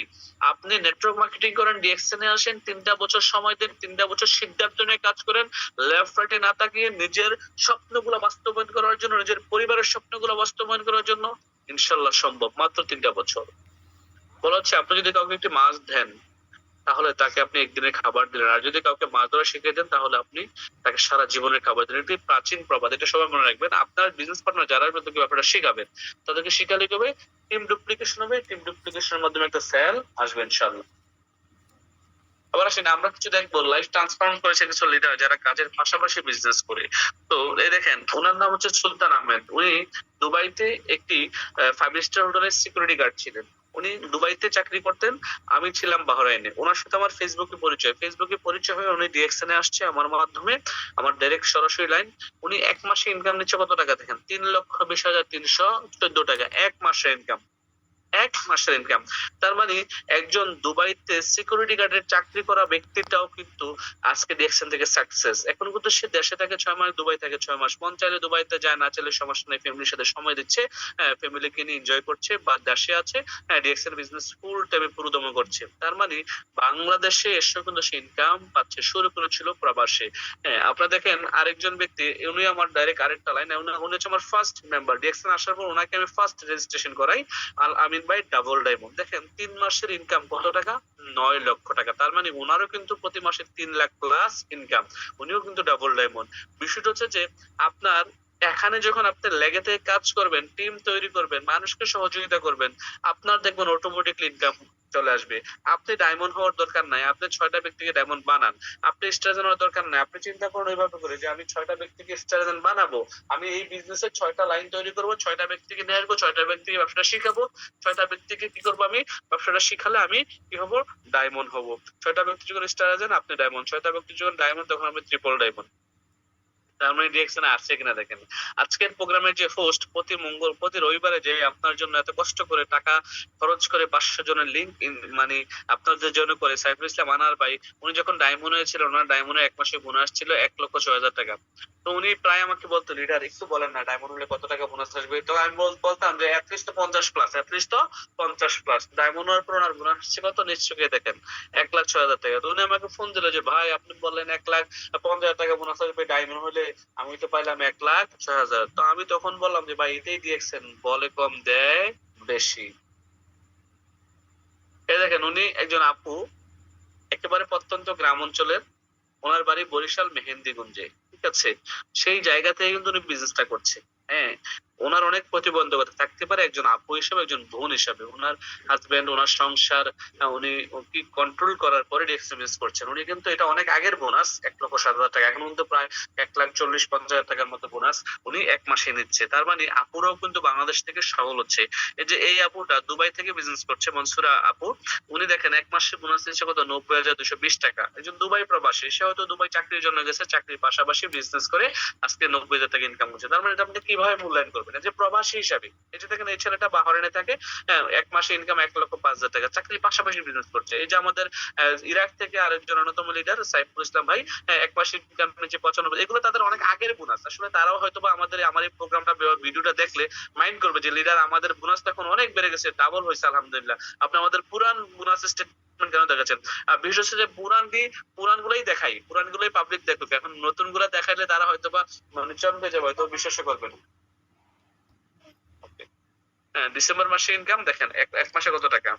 আপনি নেটওয়ার্ক মার্কেটিং করেন, ডিএক্সএন এ আসেন, 3টা বছর সময় দেন, 3টা বছর সিদ্ধান্ত নিয়ে কাজ করেন, লেফট রাইটে না তাকিয়ে নিজের স্বপ্নগুলো বাস্তবায়ন করার জন্য, নিজের পরিবারের স্বপ্নগুলো বাস্তবায়ন করার জন্য ইনশাআল্লাহ সম্ভব। মাত্র 3টা বছর। বলা হচ্ছে আপনি যদি কাউকে একটি মাছ দেন, তাহলে তাকে আপনি একদিনের খাবার দিলেন। আর যদি কাউকে মাছ ধরা শিখিয়ে দেন, তাহলে আপনি তাকে সারা জীবনের খাবার দিলেন। এটি প্রাচীন প্রবাদ, এটা সবাই মনে রাখবেন। আপনার বিজনেস পার্টনার যারা ব্যাপারটা শিখাবেন, তাদেরকে শিখালে হবে টিম ডুপ্লিকেশন হবে। টিম ডুপ্লিকেশনের মাধ্যমে একটা সেল আসবে ইনশাআল্লাহ। আবার আসেন, আমরা কিছু দেখবো লাইফ ট্রান্সফর্ম করেছে কিছু লিডার যারা কাজের পাশাপাশি বিজনেস করে। তো এই দেখেন, ওনার নাম হচ্ছে সুলতান আহমেদ। উনি দুবাইতে একটি 5 স্টার হোটেলের সিকিউরিটি গার্ড ছিলেন। উনি দুবাইতে চাকরি করতেন, আমি ছিলাম বাহরাইনে। ওনার সাথে আমার ফেসবুকে পরিচয় হয়ে উনি ডিএক্সএন এ আসছে আমার মাধ্যমে, আমার ডাইরেক্ট সরাসরি লাইন। উনি 1 মাসে ইনকাম নিচ্ছে কত টাকা দেখেন, 3,20,314 টাকা 1 মাসের ইনকাম। 1 মাসের ইনকাম। তার মানে একজন দুবাইতে সিকিউরিটি গার্ডের চাকরি করা ব্যক্তিটাও কিন্তু আজকে ডিএক্সএন থেকে সাকসেস। এখন কিন্তু সে দেশে থাকে 6 মাস, দুবাই থাকে 6 মাস। মন চাইলে দুবাইতে যায়, না চাইলে সমস্যা নেই, ফ্যামিলির সাথে সময় দিচ্ছে, ফ্যামিলিকে নিয়ে এনজয় করছে, বা দেশে আছে, ডিএক্সএন বিজনেস ফুল টাইমে পুরোদম করছে। তার মানে বাংলাদেশে এসেও কিন্তু সে ইনকাম পাচ্ছে, শুরু করেছিল প্রবাসে। আপনারা দেখেন আরেকজন ব্যক্তি, উনি আমার ডাইরেক্ট আরেকটা লাইন, উনি হচ্ছে আমার ফার্স্ট মেম্বার। ডিএক্সএন আসার পর ওনাকে আমি ফার্স্ট রেজিস্ট্রেশন করাই, আল আমিন ভাই ডাবল ডায়মন্ড। দেখেন 3 মাসের ইনকাম কত টাকা, 9 লক্ষ টাকা। তার মানে ওনারও কিন্তু প্রতি মাসে 3 লাখ প্লাস ইনকাম, উনিও কিন্তু ডাবল ডায়মন্ড। বিষয়টা হচ্ছে যে আপনার এখানে যখন আপনি লেগে থেকে কাজ করবেন, টিম তৈরি করবেন, মানুষকে সহযোগিতা করবেন, আপনার দেখবেন অটোমেটিকলি ইনকাম চলে আসবে। আপনি ডায়মন্ড হওয়ার দরকার নাই, আপনি 6টা ব্যক্তিকে ডায়মন্ড বানান। আপনি স্টার হওয়ার দরকার নাই, আপনি চিন্তা করুন এইভাবে করে যে আমি 6টা ব্যক্তিকে স্টার বানাবো, আমি এই বিজনেসে 6টা লাইন তৈরি করবো, 6টা ব্যক্তিকে নিয়ে আসবো, 6টা ব্যক্তিকে ব্যবসাটা শিখাবো, 6টা ব্যক্তিকে কি করবো, আমি ব্যবসাটা শিখালে আমি কি হবো, ডায়মন্ড হবো। 6টা ব্যক্তি যখন স্টার আপনি ডায়মন্ড, 6টা ব্যক্তি যখন ডায়মন্ড তখন আমি ট্রিপল ডায়মন্ড। তার মানে ডিরেকশনে আসছে কিনা দেখেন। আজকের প্রোগ্রামের যে হোস্ট প্রতি রবিবারে যে আপনার জন্য এত কষ্ট করে টাকা খরচ করে 500 জনের লিঙ্ক মানে আপনাদের জন্য করে সাইফুল ইসলাম আনার ভাই, উনি যখন ডায়মন্ডে ছিল, ওনার ডায়মন্ডে 1 মাসে বোনাস ছিল 1,06,000 টাকা। তো উনি প্রায় আমাকে বলতো, লিডার একটু বলেন না ডায়মন্ড হলে কত টাকা বোনাস আসবে। তো আমি বলতাম যে অ্যাটলিস্ট তো 50+, অ্যাটলিস্ট তো 50+। ডায়মন্ড হওয়ার পর ওনার বোনাস আসছে কত, নিশ্চয়ই দেখেন 1,06,000 টাকা। তো উনি আমাকে ফোন দিল যে ভাই আপনি বললেন 1,50,000 টাকা বোনাস আসবে ডায়মন্ড হলে, আমি তো পাইলাম 1,06,000। তো আমি তখন বললাম যে ভাই এটাই দিয়েছেন, বলে কম দেয় বেশি। এই দেখেন উনি একজন আপু, একেবারে প্রত্যন্ত গ্রাম অঞ্চলের, ওনার বাড়ি বরিশাল মেহেন্দিগঞ্জে, ঠিক আছে। সেই জায়গা থেকে কিন্তু উনি বিজনেসটা করছে। হ্যাঁ, ওনার অনেক প্রতিবন্ধকতা থাকতে পারে, একজন আপু হিসেবে, একজন বোন হিসেবে ওনার হাজবেন্ড, ওনার সংসার উনি কি কন্ট্রোল করার পরে এক্সপেরিয়েন্স করছেন। উনি কিন্তু এটা অনেক আগের বোনাস, 1,07,000 টাকা, এখন কিন্তু প্রায় 1,40,50,000 টাকার মতো বোনাস উনি 1 মাসে নিচ্ছে। তার মানে আপুরাও কিন্তু বাংলাদেশ থেকে সফল হচ্ছে। এই যে এই আপুটা দুবাই থেকে বিজনেস করছে, মনসুরা আপু, উনি দেখেন 1 মাসে বোনাস নিচ্ছে কত, 90,220 টাকা। একজন দুবাই প্রবাসী, সে হয়তো দুবাই চাকরির জন্য গেছে, চাকরির পাশাপাশি বিজনেস করে আজকে 90,000 টাকা ইনকাম করছে। তার মানে এটা আপনি কিভাবে মূল্যায়ন করবেন? এই যে প্রবাসী হিসাবে, এই যে দেখেন এই ছেলেটা বাহরাইনে থাকে, হ্যাঁ, 1 মাসে ইনকাম 1,05,000 টাকা, চাকরির পাশাপাশি বিজনেস করছে। এই যে আমাদের ইরাক থেকে আরেকজন অন্যতম লিডার সাইফুল ইসলাম ভাই, 1 মাসে ইনকাম নিচ্ছে 95। এগুলো তাদের অনেক আগের বোনাস। আসলে তারাও হয়তো বা আমার এই প্রোগ্রামটা ভিডিওটা দেখলে মাইন্ড করবে যে লিডার আমাদের বোনাস এখন অনেক বেড়ে গেছে, ডাবল হয়েছে আলহামদুলিল্লাহ, আপনি আমাদের পুরান বোনাস স্টেটমেন্ট কেন দেখাচ্ছেন? বিশেষ হচ্ছে যে পুরান গুলোই দেখাই, পুরান গুলোই পাবলিক দেখুক, এখন নতুন গুলা দেখাইলে তারা হয়তো বা মানে চমকে যাবে, হয়তো বিশ্বাস করবে না। Okay. হ্যাঁ, ডিসেম্বর মাসে ইনকাম দেখেন এক মাসে কত টাকা।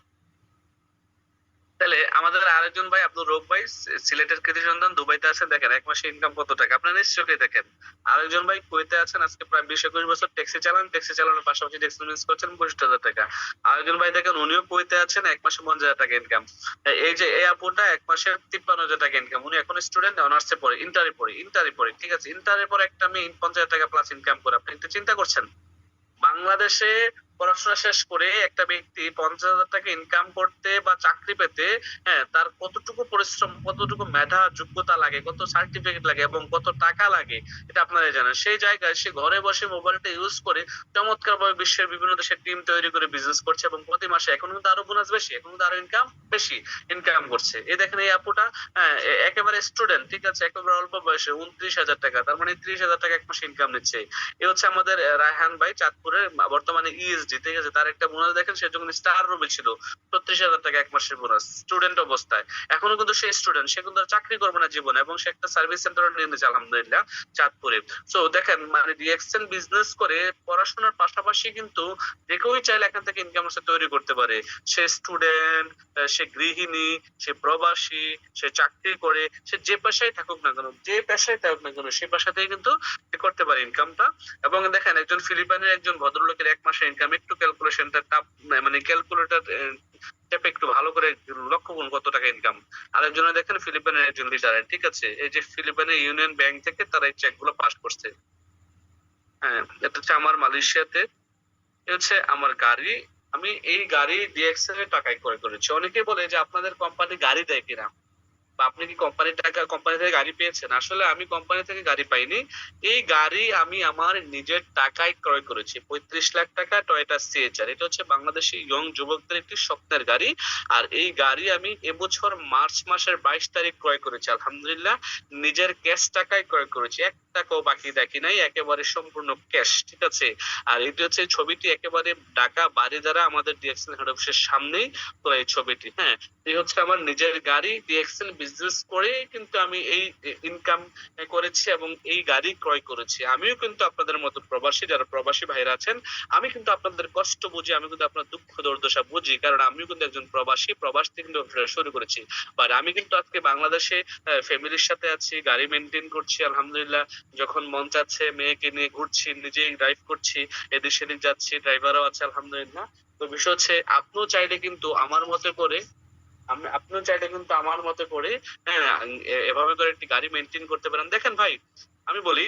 তাহলে আমাদের আরেকজন ভাই আব্দুর রব ভাই, সিলেটের কৃতি সন্ধান, দুবাইতে আছেন, দেখেন 1 মাসে ইনকাম কত টাকা, আপনার নিশ্চয়ই দেখেন। আরেকজন ভাই কুয়েতে আছেন, আজকে প্রায় 20-21 বছর ট্যাক্সি চালান, ট্যাক্সি চালানোর পাশাপাশি এক্সপিরিয়েন্স করছেন 65,000 টাকা। আরেকজন ভাই দেখেন উনিও কুয়েতে আছেন, 1 মাসে 50,000 টাকা ইনকাম। এই যে এই আপুটা 1 মাসে 53,000 টাকা ইনকাম, উনি এখন স্টুডেন্ট, অনার্সে পড়ে, ইন্টারে পড়ে, ঠিক আছে। ইন্টারের পর একটা মেয়ে 50,000 টাকা প্লাস ইনকাম করে, আপনি একটু চিন্তা করছেন বাংলাদেশে পড়াশোনা শেষ করে একটা ব্যক্তি 50,000 টাকা ইনকাম করতে বা চাকরি পেতে, হ্যাঁ, তার কতটুকু পরিশ্রম, কতটুকু মেধা, যোগ্যতা লাগে, কত সার্টিফিকেট লাগে এবং কত টাকা লাগে, এটা আপনারা জানেন। সেই জায়গায় সে ঘরে বসে মোবাইলটা ইউজ করে চমৎকার ভাবে বিশ্বের বিভিন্ন দেশের টিম তৈরি করে বিজনেস করছে এবং প্রতি মাসে এখন কিন্তু আরো বোনাস বেশি, এখন কিন্তু আরো ইনকাম বেশি ইনকাম করছে। এই দেখেন এই আপুটা, হ্যাঁ, একেবারে স্টুডেন্ট, ঠিক আছে, একেবারে অল্প বয়সে 29,000 টাকা, তার মানে 30,000 টাকা 1 মাসে ইনকাম নিচ্ছে। এ হচ্ছে আমাদের রায়হান ভাই, চাঁদপুরের, বর্তমানে ইএসডি, ঠিক আছে। তার একটা বোনাস দেখেন, সে যখন স্টার রুমে ছিল 36,000 টাকা 1 মাসের বোনাস, স্টুডেন্ট অবস্থায়। এখনো কিন্তু সে স্টুডেন্ট, সে কিন্তু আর চাকরি করবে না জীবনে, এবং সে একটা সার্ভিস সেন্টার নিয়ে নিয়েছে আলহামদুলিল্লাহ চাঁদপুরে। সো দেখেন মানে ডিএক্সএন বিজনেস করে পড়াশোনার পাশাপাশি কিন্তু যে কেউই চাইলে এখান থেকে ইনকাম তৈরি করতে পারে। সে স্টুডেন্ট, সে গৃহিণী, সে প্রবাসী, সে চাকরি করে, সে যে পেশায় থাকুক না কেন, যে পেশায় থাকুক না কেন, সে পেশাতেই কিন্তু করতে পারে ইনকামটা। এবং দেখেন একজন ফিলিপাইনের একজন ভদ্রলোকের 1 মাসের ইনকাম, একটু ক্যালকুলেশনটা মানে ক্যালকুলেটর চেপে একটু ভালো করে লক্ষ্য করুন কত টাকা ইনকাম। আরেকজনে দেখেন ফিলিপাইনের একজন লিডার, ঠিক আছে, এই যে ফিলিপাইনের ইউনিয়ন ব্যাংক থেকে তারা এই চেক গুলো পাস করছে। হ্যাঁ, এটা হচ্ছে আমার মালয়েশিয়াতে, এটা হচ্ছে আমার গাড়ি, আমি এই গাড়ি ডিএক্সএল এর টাকায় ক্রয় করেছি। অনেকে বলে যে আপনাদের কোম্পানি গাড়ি দেয় কিনা, বা আপনি কি কোম্পানি থেকে গাড়ি পেয়েছেন? আসলে আমি কোম্পানি থেকে গাড়ি পাইনি। এই গাড়ি আমি আমার নিজের টাকায় ক্রয় করেছি। 35 লাখ টাকা টয়োটা সিএচআর। এটা হচ্ছে বাংলাদেশি ইয়ং যুবকদের একটি স্বপ্নের গাড়ি। আর এই গাড়ি আমি এবছর মার্চ মাসের 22 তারিখ ক্রয় করেছি আলহামদুলিল্লাহ। নিজের ক্যাশ টাকায় ক্রয় করেছি, 1 টাকাও বাকি রাখি নাই, একেবারে সম্পূর্ণ ক্যাশ, ঠিক আছে। আর এটি হচ্ছে ছবিটি একেবারে ঢাকা বারিধারা আমাদের ডিএক্সএল হেড অফিসের সামনেই তোলা এই ছবিটি। হ্যাঁ, এই হচ্ছে আমার নিজের গাড়ি, ডিএক্সএল বিজনেস করে কিন্তু আমি এই ইনকাম করেছি এবং এই গাড়ি ক্রয় করেছি। আমিও কিন্তু আপনাদের মতো প্রবাসী, যারা প্রবাসী ভাইরা আছেন, আমি কিন্তু আপনাদের কষ্ট বুঝি, আমি কিন্তু আপনার দুঃখ দুর্দশা বুঝি, কারণ আমিও কিন্তু একজন প্রবাসী, প্রবাস থেকে কিন্তু শুরু করেছি। বাট আমি কিন্তু আজকে বাংলাদেশে ফ্যামিলির সাথে আছি, গাড়ি মেনটেন করছি আলহামদুলিল্লাহ। যখন মন চাচ্ছে মেয়েকে নিয়ে ঘুরছি, নিজেই ড্রাইভ করছি, এদিক সেদিক যাচ্ছি, ড্রাইভারও আছে আলহামদুলিল্লাহ। তো বিষয় হচ্ছে আপনিও চাইলে কিন্তু আমার মতো করে, আপনিও চাইলে কিন্তু আমার মতো করে, হ্যাঁ, এভাবে করে একটি গাড়ি মেনটেন করতে পারেন। দেখেন ভাই, আমি বলি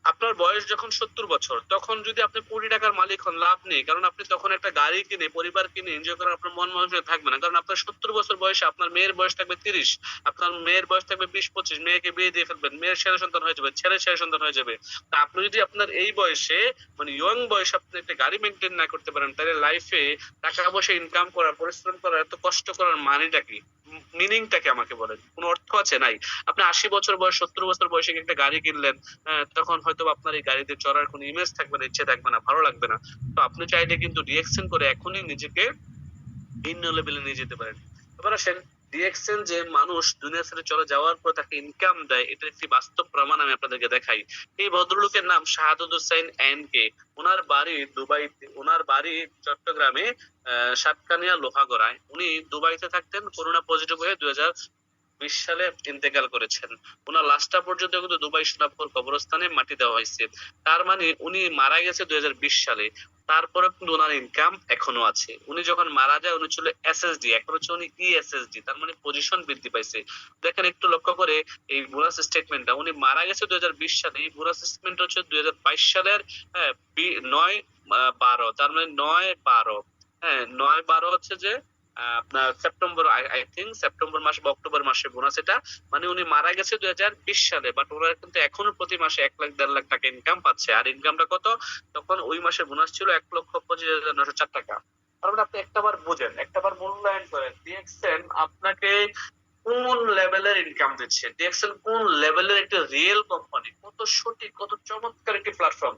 আপনার বয়স যখন 70 বছর, তখন যদি আপনি কোটি টাকার মালিক হন, লাভ নেই। কারণ আপনি তখন একটা গাড়ি কিনে, পরিবার কিনে এনজয় করার আপনার মন মানসিকতা থাকবে না। কারণ আপনার 70 বছর বয়সে আপনার মেয়ের বয়স থাকবে 30, আপনার মেয়ের বয়স থাকবে 20-25, মেয়েকে বিয়ে দিয়ে ফেলবেন, মেয়ের ছেলে সন্তান হয়ে যাবে, ছেলের ছেলে সন্তান হয়ে যাবে। তা আপনি যদি আপনার এই বয়সে, মানে ইয়ং বয়সে আপনি একটা গাড়ি মেইনটেইন না করতে পারেন, তাহলে লাইফে টাকা পয়সা ইনকাম করা, পরিশ্রম করা, এত কষ্ট করার মানেটা কি? মিনিংটা কি আমাকে বলেন? কোন অর্থ আছে? নাই। আপনি 80 বছর বয়স, 70 বছর বয়সে একটা গাড়ি কিনলেন, তখন হয়তো আপনার এই গাড়িতে চড়ার কোনো ইমেজ থাকবে না, ইচ্ছে থাকবে না, ভালো লাগবে না। তো আপনি চাইলে কিন্তু ডিএক্সচেঞ্জ করে এখনই নিজেকে ভিন্ন লেভেলে নিয়ে যেতে পারেন। এবার আসেন, ডিএক্সচেঞ্জ যে মানুষ দুনিয়া ছেড়ে চলে যাওয়ার পর তাকে ইনকাম দেয়, এটার একটি বাস্তব প্রমাণ আমি আপনাদেরকে দেখাই। এই ভদ্রলোকের নাম শাহাদুল হোসেন এন কে। ওনার বাড়ি দুবাইতে, ওনার বাড়ি চট্টগ্রামে সাতকানিয়া লোহাগড়ায়। উনি দুবাইতে থাকতেন, করোনা পজিটিভ হয়ে 2020 সালে ইন্তেকাল করেছেন। ওনার লাশটা পর্যন্ত কিন্তু দুবাই সোনাপুর কবরস্থানে মাটি দেওয়া হয়েছে। তার মানে উনি মারা গেছে 2020 সালে। তারপরে কিন্তু ওনার ইনকাম এখনো আছে। উনি যখন মারা যায় উনি ছিল এসএসডি, এখন হচ্ছে উনি ইএসএসডি, তার মানে পজিশন বৃদ্ধি পাইছে। দেখেন একটু লক্ষ্য করে এই বোনাস স্টেটমেন্টটা, উনি মারা গেছে 2020 সালে, এই বোনাস স্টেটমেন্ট হচ্ছে 2022 সালের 9-12, তার মানে 9-12, হ্যাঁ 9-12 হচ্ছে যে আপনার সেপ্টেম্বর, আই থিঙ্ক সেপ্টেম্বর মাস বা অক্টোবর মাসে বোনাস এটা। মানে উনি মারা গেছে 2020 সালে, বাট ওনারা কিন্তু এখনো প্রতি মাসে 1 লাখ 1.5 লাখ টাকা ইনকাম পাচ্ছে। আর ইনকামটা কত? তখন ওই মাসে বোনাস ছিল 1,25,904 টাকা। তার মানে আপনি একটাবার বুঝেন, একটাবার মূল্যায়ন করেন, ডিএক্সএন আপনাকে কোন লেভেলের ইনকাম দিচ্ছে, ডিএক্সএন কোন লেভেলের একটা রিয়েল কোম্পানি, কত সঠিক, কত চমৎকার একটি প্ল্যাটফর্ম,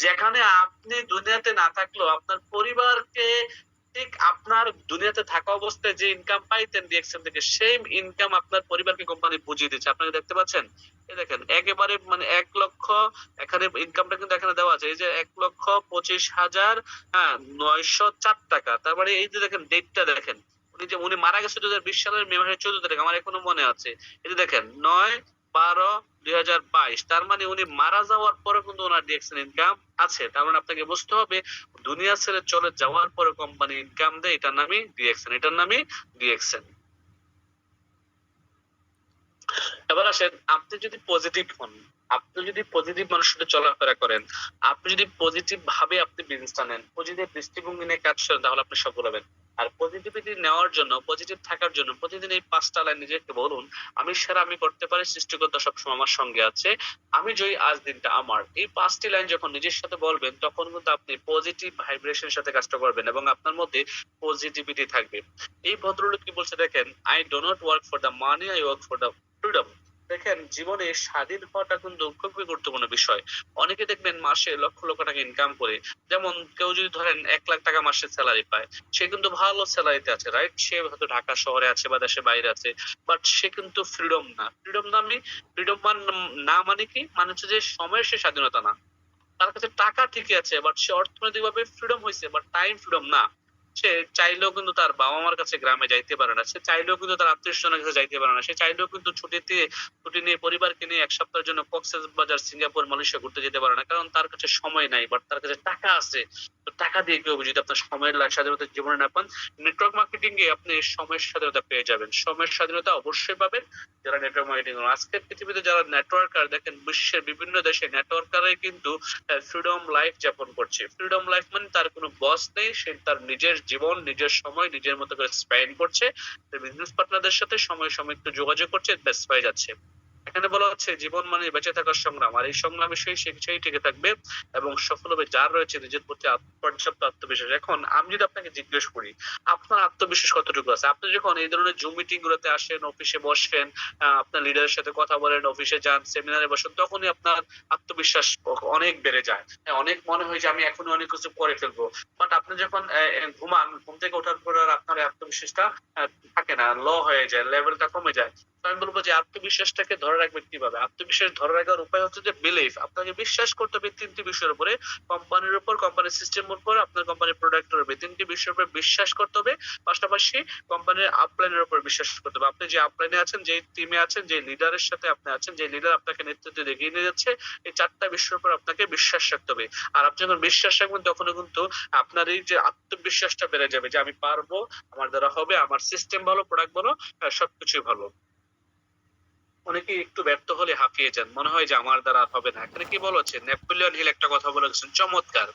যেখানে আপনি দুনিয়াতে না থাকলেও আপনার পরিবারকে ঠিক আপনার দুনিয়াতে থাকা অবস্থায় যে ইনকাম পাইতেন ডিএক্সএন থেকে, সেম ইনকাম আপনার পরিবারকে কোম্পানি বুঝিয়ে দিচ্ছে। আপনাকে দেখতে পাচ্ছেন? এই দেখেন একেবারে মানে 1 লক্ষ, এখানে ইনকামটা কিন্তু এখানে দেওয়া আছে, এই যে 1,25,000 904 টাকা। তার মানে এই যে দেখেন ডেটটা দেখেন, উনি মারা গেছে 2020 সালের মে মাসের 14 তারিখ, আমার এখনো মনে আছে। এই যে দেখেন 9-12-2022, তার মানে উনি মারা যাওয়ার পরে কিন্তু ওনার ডিএক্সএন ইনকাম আছে। তার মানে আপনাকে বুঝতে হবে দুনিয়া ছেড়ে চলে যাওয়ার পরে কোম্পানি ইনকাম দেয়, এটার নামই ডিএক্সএন, এটার নামই ডিএক্সএন। এবার আসেন, আপনি যদি পজিটিভ হন, আপনি যদি পজিটিভ মানুষের সাথে চলাফেরা করেন, আপনি যদি পজিটিভ ভাবে আপনি বিজনেসটা নেন, পজিটিভ দৃষ্টিভঙ্গি নিয়ে কাজ করেন, তাহলে আপনি সফল হবেন। আর পজিটিভিটি নেওয়ার জন্য, পজিটিভ থাকার জন্য প্রতিদিন এই 5টা লাইন নিজেকে বলুন, আমি সেরা, আমি করতে পারি, সৃষ্টিকর্তা সবসময় আমার সঙ্গে আছে, আমি জয়ী, আজ দিনটা আমার। এই 5টি লাইন যখন নিজের সাথে বলবেন, তখন কিন্তু আপনি পজিটিভ ভাইব্রেশনের সাথে কাজটা করবেন এবং আপনার মধ্যে পজিটিভিটি থাকবে। এই ভদ্রলোক কি বলছে দেখেন, I do not work for the money, I work for the freedom. দেখেন জীবনে স্বাধীন হওয়াটা কিন্তু খুবই গুরুত্বপূর্ণ বিষয়। অনেকে দেখবেন মাসে লক্ষ লক্ষ টাকা ইনকাম করে, যেমন কেউ যদি ধরেন 1 লাখ টাকা মাসে স্যালারি পায়, সে কিন্তু ভালো স্যালারিতে আছে, রাইট? সে হয়তো ঢাকা শহরে আছে বা দেশের বাইরে আছে, বাট সে কিন্তু ফ্রিডম না। ফ্রিডম নামে, ফ্রিডম না মানে কি, মানে হচ্ছে যে সময়ের সে স্বাধীনতা না। তার কাছে টাকা ঠিকই আছে, বাট সে অর্থনৈতিকভাবে ফ্রিডম হয়েছে, বাট টাইম ফ্রিডম না। সে চাইলেও কিন্তু তার বাবা মার কাছে গ্রামে যাইতে পারে না, সে চাইলেও কিন্তু তার আত্মীয় স্বজনের কাছে যাইতে পারে না, সে চাইলেও কিন্তু ছুটি নিয়ে পরিবারকে নিয়ে 1 সপ্তাহের জন্য কক্সবাজার, সিঙ্গাপুর, মালয়েশিয়া ঘুরতে যেতে পারে না, কারণ তার কাছে সময় নাই, বাট তার কাছে টাকা আছে। তো টাকা দিয়ে কি হবে যদি আপনার সময়ের স্বাধীনতা জীবনে না পান? নেটওয়ার্ক মার্কেটিং এ আপনি সময়ের স্বাধীনতা পেয়ে যাবেন, সময়ের স্বাধীনতা অবশ্যই পাবেন যারা নেটওয়ার্ক মার্কেটিং করেন। আজকের পৃথিবীতে যারা নেটওয়ার্কার, দেখেন বিশ্বের বিভিন্ন দেশে নেটওয়ার্কারই কিন্তু ফ্রিডম লাইফ যাপন করছে। ফ্রিডম লাইফ মানে তার কোনো বস নেই, সে তার নিজের জীবন, নিজের সময় নিজের মতো করে স্পেন্ড করছে, বিজনেস পার্টনারদের সাথে সময় সময় একটু যোগাযোগ করছে, ব্যস্ত হয়ে যাচ্ছে। এখানে বলা হচ্ছে জীবন মানে বেঁচে থাকার সংগ্রাম, আর এই সংগ্রামে সেই টিকে থাকবে এবং সফল হবে যার রয়েছে নিজের প্রতি পর্যাপ্ত আত্মবিশ্বাস। এখন আমি যদি আপনাকে জিজ্ঞেস করি, আপনার আত্মবিশ্বাস কতটুকু আছে? আপনি যখন এই ধরনের জুম মিটিং গুলোতে আসেন, অফিসে বসেন, আপনার লিডারের সাথে কথা বলেন, অফিসে যান, সেমিনারে বসেন, তখনই আপনার আত্মবিশ্বাস অনেক বেড়ে যায়। অনেক মনে হয় যে আমি এখনো অনেক কিছু করে ফেলবো। বাট আপনি যখন ঘুমান, ঘুম থেকে ওঠার পর আর আপনার আত্মবিশ্বাসটা থাকে না, লো হয়ে যায়, লেভেলটা কমে যায়। তো আমি বলবো যে আত্মবিশ্বাসটাকে ধরে রাখবেন কিভাবে? আত্মবিশ্বাস ধরে রাখার উপায় হচ্ছে যে বিলিফ। আপনাকে বিশ্বাস করতে হবে 3টি বিষয়ের উপরে, কোম্পানির উপর, কোম্পানির সিস্টেমের উপর, আপনার কোম্পানির প্রোডাক্টের উপর। 3টি বিষয়ের উপর বিশ্বাস করতে হবে। পাশাপাশি কোম্পানির আপলাইনের উপর বিশ্বাস করতে হবে। আপনি যে আপলাইনে আছেন, যে টিমে আছেন, যে লিডারের সাথে আপনি আছেন, যে লিডার আপনাকে নেতৃত্ব দেখিয়ে নিয়ে যাচ্ছে, এই 4টা বিষয়ের উপর আপনাকে বিশ্বাস রাখতে হবে। আর আপনি যখন বিশ্বাস রাখবেন, তখন কিন্তু আপনার এই যে আত্মবিশ্বাসটা বেড়ে যাবে যে আমি পারবো, আমার দ্বারা হবে, আমার সিস্টেম ভালো, প্রোডাক্ট ভালো, সবকিছুই ভালো। অনেকেই একটু ব্যর্থ হলে হাঁপিয়ে যান, মনে হয় যে আমার দ্বারা আর হবে না। এখানে কি বলা হচ্ছে, নেপোলিয়ন হিল একটা কথা বলে গেছেন চমৎকার।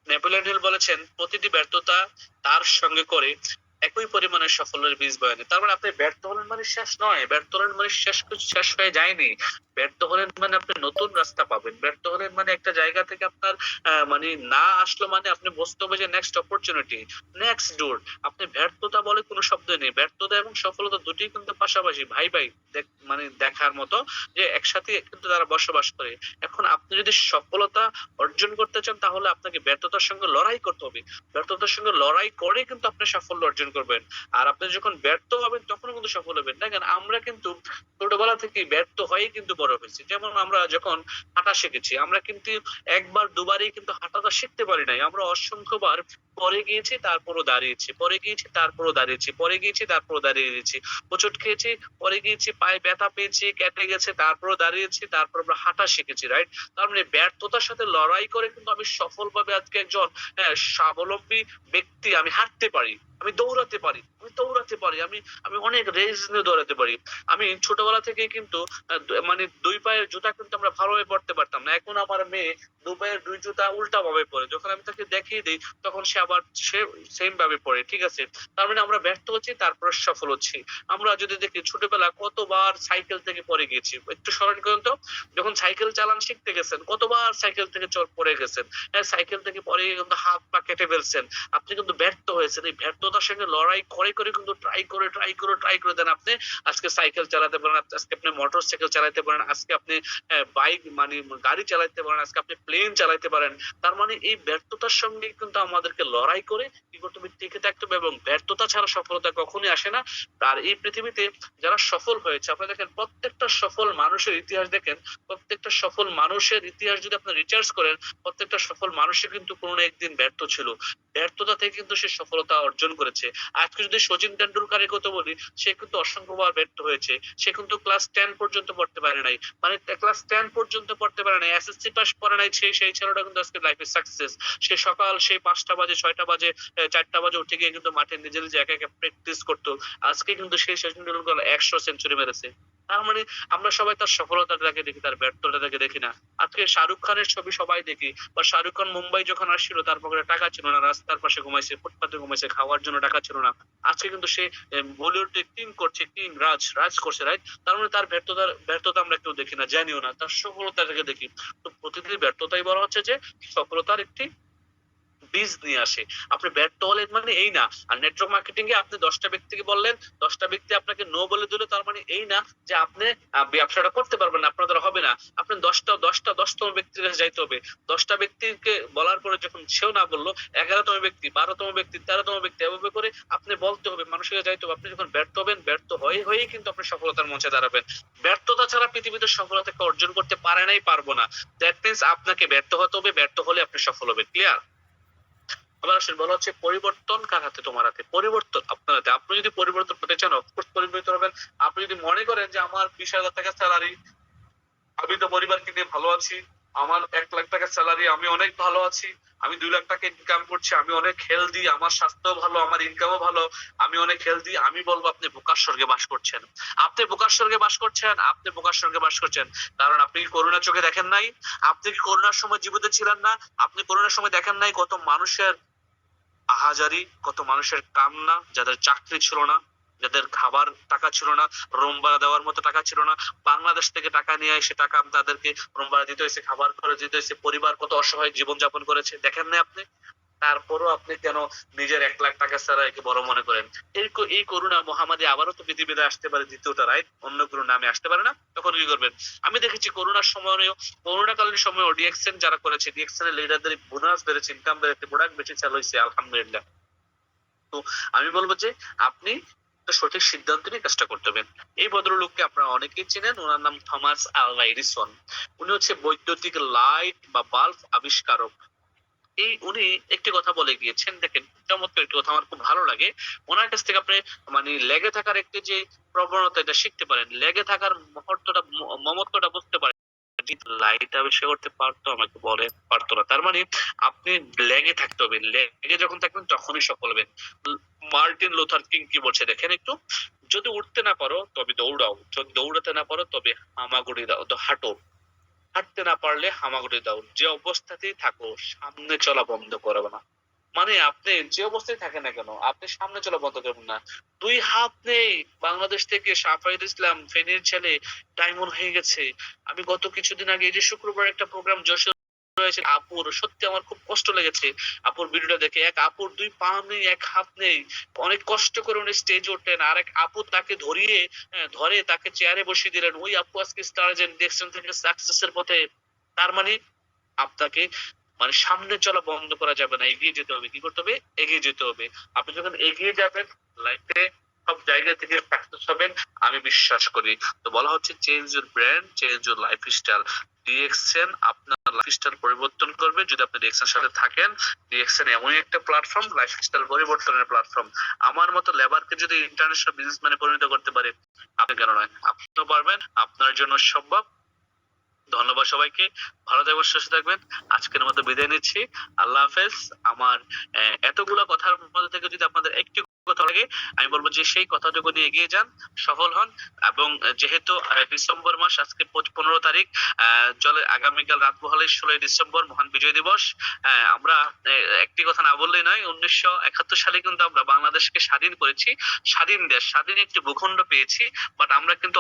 নেপোলিয়ন হিল বলেছেন প্রতিটি ব্যর্থতা তার সঙ্গে করে একই পরিমাণের সাফল্যের বীজ বয়ে আনে। তার মানে আপনি ব্যর্থ হলেন মানে শেষ নয়, ব্যর্থ হলেন মানে শেষ হয়ে যায়নি। ব্যর্থ হলেন মানে আপনি নতুন রাস্তা পাবেন, ব্যর্থ হলেন মানে একটা জায়গা থেকে আপনার মানে না আসলো মানে আপনি বুঝতে হবে যে নেক্সট অপরচুনিটি, নেক্সট ডোর। আপনি ব্যর্থতা বলে কোনো শব্দ নেই, ব্যর্থতা এবং সফলতা দুটোই কিন্তু পাশাপাশি ভাই ভাই মানে দেখার মতো, যে একসাথে কিন্তু তারা বসবাস করে। এখন আপনি যদি সফলতা অর্জন করতে চান তাহলে আপনাকে ব্যর্থতার সঙ্গে লড়াই করতে হবে। ব্যর্থতার সঙ্গে লড়াই করে কিন্তু আপনি সাফল্য অর্জন করবেন। আর আপনি যখন ব্যর্থ হবেন তখন কিন্তু সফল হবেন। দেখেন আমরা কিন্তু ছোটবেলা থেকে ব্যর্থ হয়ে কিন্তু বড় হয়েছি। যেমন আমরা যখন হাঁটা শিখেছি, আমরা কিন্তু একবার দুবারই কিন্তু হাঁটাটা শিখতে পারি নাই। আমরা অসংখ্যবার পরে গিয়েছি তারপরও দাঁড়িয়েছি, পরে গিয়েছি তারপরও দাঁড়িয়েছি, পরে গিয়েছি তারপরও দাঁড়িয়ে গেছি, হোঁচট খেয়েছি, পরে গিয়েছি পায়ে ব্যথা পেয়েছি, কেটে গেছে, তারপরও দাঁড়িয়েছি, তারপর আমরা হাঁটা শিখেছি, রাইট? তার মানে ব্যর্থতার সাথে লড়াই করে কিন্তু আমি সফলভাবে আজকে একজন স্বাবলম্বী ব্যক্তি। আমি হাঁটতে পারি, আমি দৌড়াতে পারি, আমি আমি অনেক রেস নিয়ে দৌড়াতে পারি। আমি ছোটবেলা থেকে কিন্তু মানে দুই পায়ের জুতা কিন্তু আমরা ভালোভাবে পড়তে পারতাম না। এখন আমার মেয়ে দু পায়ের দুই জুতা উল্টা ভাবে পরে, যখন আমি তাকে দেখিয়ে দিই তখন সে আবার সেম ভাবে পড়ে, ঠিক আছে? তার মানে আমরা ব্যর্থ হচ্ছি তারপর সফল হচ্ছি। আমরা যদি দেখি ছোটবেলা কতবার সাইকেল থেকে পড়ে গিয়েছি, একটু স্মরণ করুন তো। যখন সাইকেল চালান শিখতে গেছেন কতবার সাইকেল থেকে পড়ে গেছেন, হ্যাঁ সাইকেল থেকে পরে কিন্তু হাত পা কেটে ফেলছেন, আপনি কিন্তু ব্যর্থ হয়েছেন। এই ব্যর্থতার সঙ্গে লড়াই করে করে কিন্তু ট্রাই করে দেন আপনি আজকে সাইকেল চালাতে পারেন, আজকে আপনি মোটর সাইকেল চালাতে পারেন, আজকে আপনি বাইক মানে গাড়ি চালাতে পারেন, আজকে আপনি প্লেন চালাতে পারেন। তার মানে এই ব্যর্থতার সঙ্গে কিন্তু আমাদেরকে লড়াই করে কি করতে হবে, টিকে থাকতে হবে, এবং ব্যর্থতা ছাড়া সফলতা কখনোই আসে না। আর এই পৃথিবীতে যারা সফল হয়েছে, আপনারা দেখেন প্রত্যেকটা সফল মানুষের ইতিহাস দেখেন, প্রত্যেকটা সফল মানুষের ইতিহাস যদি আপনি রিসার্চ করেন, প্রত্যেকটা সফল মানুষই কিন্তু কোনো না একদিন ব্যর্থ ছিল। ব্যর্থতা থেকে কিন্তু সে সফলতা অর্জন করেছে। আজকে যদি সচিন টেন্ডুলকারের কথা বলি, সে কিন্তু অসংখ্যবার ব্যর্থ হয়েছে। সে কিন্তু ক্লাস 10 পর্যন্ত পড়তে পারে নাই। মানে ক্লাস 10 পর্যন্ত পড়তে পারে নাই, এসএসসি পাস করে নাই, সেই ছেলেটা কিন্তু আজকে লাইফে সাকসেস। সে সকাল সেই 5টা বাজে 6টা বাজে 4টা বাজে উঠে গিয়ে কিন্তু মাঠে নিজে নিজে একা একা প্র্যাকটিস করতো। আজকে কিন্তু সেই সচিন টেন্ডুলকার 100 সেঞ্চুরি মেরেছে। তার মানে আমরা সবাই তার সফলতাটাকে দেখি, তার ব্যর্থতাটাকে দেখি না। আজকে শাহরুখ খানের ছবি সবাই দেখি, বা শাহরুখ খান মুম্বাই যখন আসছিল তার পকেটে টাকা ছিল না, রাস্তার পাশে ঘুমাইছে, ফুটপাতে ঘুমাইছে, খাওয়ার জন্য টাকা ছিল না। আজকে কিন্তু সে বলিউডে কিং করছে, কিং রাজ করছে, রাইট? তার মানে তার ব্যর্থতা আমরা কেউ দেখি না, জানিও না, তার সফলতাটাকে দেখি। তো প্রতিটি ব্যর্থতাই বলা হচ্ছে যে সফলতার একটি বীজ নিয়ে আসে। আপনি ব্যর্থ হলেন মানে এই না। আর নেটওয়ার্ক মার্কেটিং এ আপনি 10টা ব্যক্তিকে বললেন, 10টা ব্যক্তি আপনাকে নো বলে দিল, তার মানে এই না যে আপনি ব্যবসাটা করতে পারবেন না, আপনার দ্বারা হবে না। আপনি 10তম ব্যক্তির কাছে যাইতে হবে। 10টা ব্যক্তিকে বলার পরে যখন সেও না বললো, 11তম ব্যক্তি, 12তম ব্যক্তি, 13তম ব্যক্তি, এভাবে করে আপনি বলতে হবে, মানুষের কাছে যাইতে হবে। আপনি যখন ব্যর্থ হবেন, ব্যর্থ হয়েই কিন্তু আপনি সফলতার মঞ্চে দাঁড়াবেন। ব্যর্থতা ছাড়া পৃথিবীতে সফলতাকে অর্জন করতে পারে নাই, পারবো না। দ্যাট মিনস আপনাকে ব্যর্থ হতে হবে, ব্যর্থ হলে আপনি সফল হবেন। ক্লিয়ার? আবার আসেন, বলা হচ্ছে পরিবর্তন কার হাতে? তোমার হাতে। পরিবর্তন আপনার হাতে। আপনি যদি পরিবর্তন পেতে চান অফকোর্স পরিবর্তন হবেন। আপনি যদি মনে করেন যে আমার 20,000 টাকা স্যালারি, আমি তো পরিবারকে নিয়ে ভালো আছি, আমার 1 লাখ টাকা স্যালারি, আমি অনেক ভালো আছি, আমি 2 লাখ টাকা ইনকাম করছি, আমি অনেক হেলদি, আমার স্বাস্থ্য ভালো, আমার ইনকামও ভালো, আমি অনেক হেলদি, আমি বলবো আপনি বোকার স্বর্গে বাস করছেন। আপনি বোকার স্বর্গে বাস করছেন, আপনি বোকার স্বর্গে বাস করছেন। কারণ আপনি কি করোনা চোখে দেখেন নাই? আপনি কি করোনার সময় জীবিত ছিলেন না? আপনি করোনার সময় দেখেন নাই কত মানুষের আহাজারি, কত মানুষের কান্না, যাদের চাকরি ছিল না, যাদের খাবার টাকা ছিল না, রুম ভাড়া দেওয়ার মতো টাকা ছিল না, বাংলাদেশ থেকে টাকা নিয়ে এসে টাকা তাদেরকে রুম ভাড়া দিতে হয়েছে, খাবার খরচ দিতে হয়েছে, পরিবার কত অসহায় জীবন যাপন করেছে, দেখেন না আপনি? তারপরও আপনি কেন নিজের 1 লাখ টাকা ছাড়া একে বড় মনে করেন? এই করোনা মহামারী আবারও তো পৃথিবীতে আসতে পারে দ্বিতীয়টা, রাইট? অন্য কোনো নামে আসতে পারে না? তখন কি করবেন? আমি দেখেছি করোনার সময়ও, করোনাকালীন সময়ও ডিএক্সএন যারা করেছে, ডিএক্সএন এর লিডারদের বোনাস বেড়েছে, ইনকাম বেড়েছে, প্রোডাক্ট বেশি সেল হয়েছে, আলহামদুলিল্লাহ। তো আমি বলবো যে আপনি একটা সঠিক সিদ্ধান্ত নিয়ে কাজটা করতে হবেন। এই ভদ্রলোককে আপনারা অনেকেই চেনেন, ওনার নাম থমাস আলভা এডিসন। উনি হচ্ছে বৈদ্যুতিক লাইট বা বাল্ব আবিষ্কারক। উনি একটি কথা বলে গিয়েছেন, দেখেন চমৎকার একটি কথা, আমার খুব ভালো লাগে। ওনার কাছ থেকে আপনি মানে লেগে থাকার একটি যে প্রবণতা, এটা শিখতে পারেন, লেগে থাকার মুহূর্তটা, মমত্বটা বুঝতে পারেন। লাইট আবিষ্কার করতে পারতো, আমাকে বলে পারতো না। তার মানে আপনি লেগে থাকতে হবে, লেগে যখন থাকবেন তখনই সফল হবেন। মার্টিন লুথার কিং কি বলছে দেখেন একটু। যদি উঠতে না পারো তবে দৌড়াও, যদি দৌড়াতে না পারো তবে হামাগুড়ি দাও, তো হাঁটো। হাঁটতে না পারলে হামাগুড়ি দাও। যে অবস্থাতেই থাকো সামনে চলা বন্ধ করবে না। মানে আপনি যে অবস্থায় থাকেন না কেন, আপনি সামনে চলা বন্ধ করবেন না। দুই হাত নেই। বাংলাদেশ থেকে সাফাইর ইসলাম ফেনীর ছেলে ডায়মন্ড হয়ে গেছে। আমি গত কিছুদিন আগে এই যে শুক্রবার একটা প্রোগ্রাম যশোর হয়েছে, আপুর সত্যি আমার খুব কষ্ট লেগেছে আপুর ভিডিওটা দেখে। এক আপুর দুই পা নেই, এক হাত নেই, অনেক কষ্ট করে উনি স্টেজ ওঠেন, আর এক আপু তাকে ধরিয়ে ধরে তাকে চেয়ারে বসিয়ে দিলেন। ওই আপু আজকে স্টার দেখছেন থেকে সাকসেসের পথে। তার মানে আপনাকে মানে সামনে চলা বন্ধ করা যাবে না, এগিয়ে যেতে হবে। কি করতে হবে? এগিয়ে যেতে হবে। আপনি যখন এগিয়ে যাবেন লাইফে সব জায়গা থেকে সাকসেস হবেন, আমি বিশ্বাস করি। তো বলা হচ্ছে change your brand, change your lifestyle. DXN আপনার লাইফস্টাইল পরিবর্তন করবে যদি আপনি ডিএক্সএন সাথে থাকেন। ডিএক্সএন এমনই একটা প্ল্যাটফর্ম, লাইফস্টাইল পরিবর্তনের প্ল্যাটফর্ম। আমার মতো লেবারকে যদি ইন্টারন্যাশনাল বিজনেসম্যানে পরিণত করতে পারে, আপনি কেন নয়? আপনিও পারবেন, আপনার জন্য সম্ভব। ধন্যবাদ সবাইকে, ভালো থাকবেন, সুস্থ থাকবেন। আজকের মতো বিদায় নিচ্ছি। আল্লাহ হাফেজ। আমার এতগুলো কথার মধ্যে থেকে যদি আপনাদের একটি কথা লাগে, আমি বলবো যে সেই কথাটুকু নিয়ে এগিয়ে যান, সফল হন। এবং যেহেতু ডিসেম্বর মাস, আজকে 15 তারিখ, চলে আগামীকাল রাত পোহালে 16 ডিসেম্বর মহান বিজয় দিবস। আমরা একটি কথা না বললেই নয়, 1971 সালে কিন্তু আমরা বাংলাদেশকে স্বাধীন করেছি। স্বাধীন দেশ, স্বাধীন একটি ভূখণ্ড পেয়েছি, বাট আমরা কিন্তু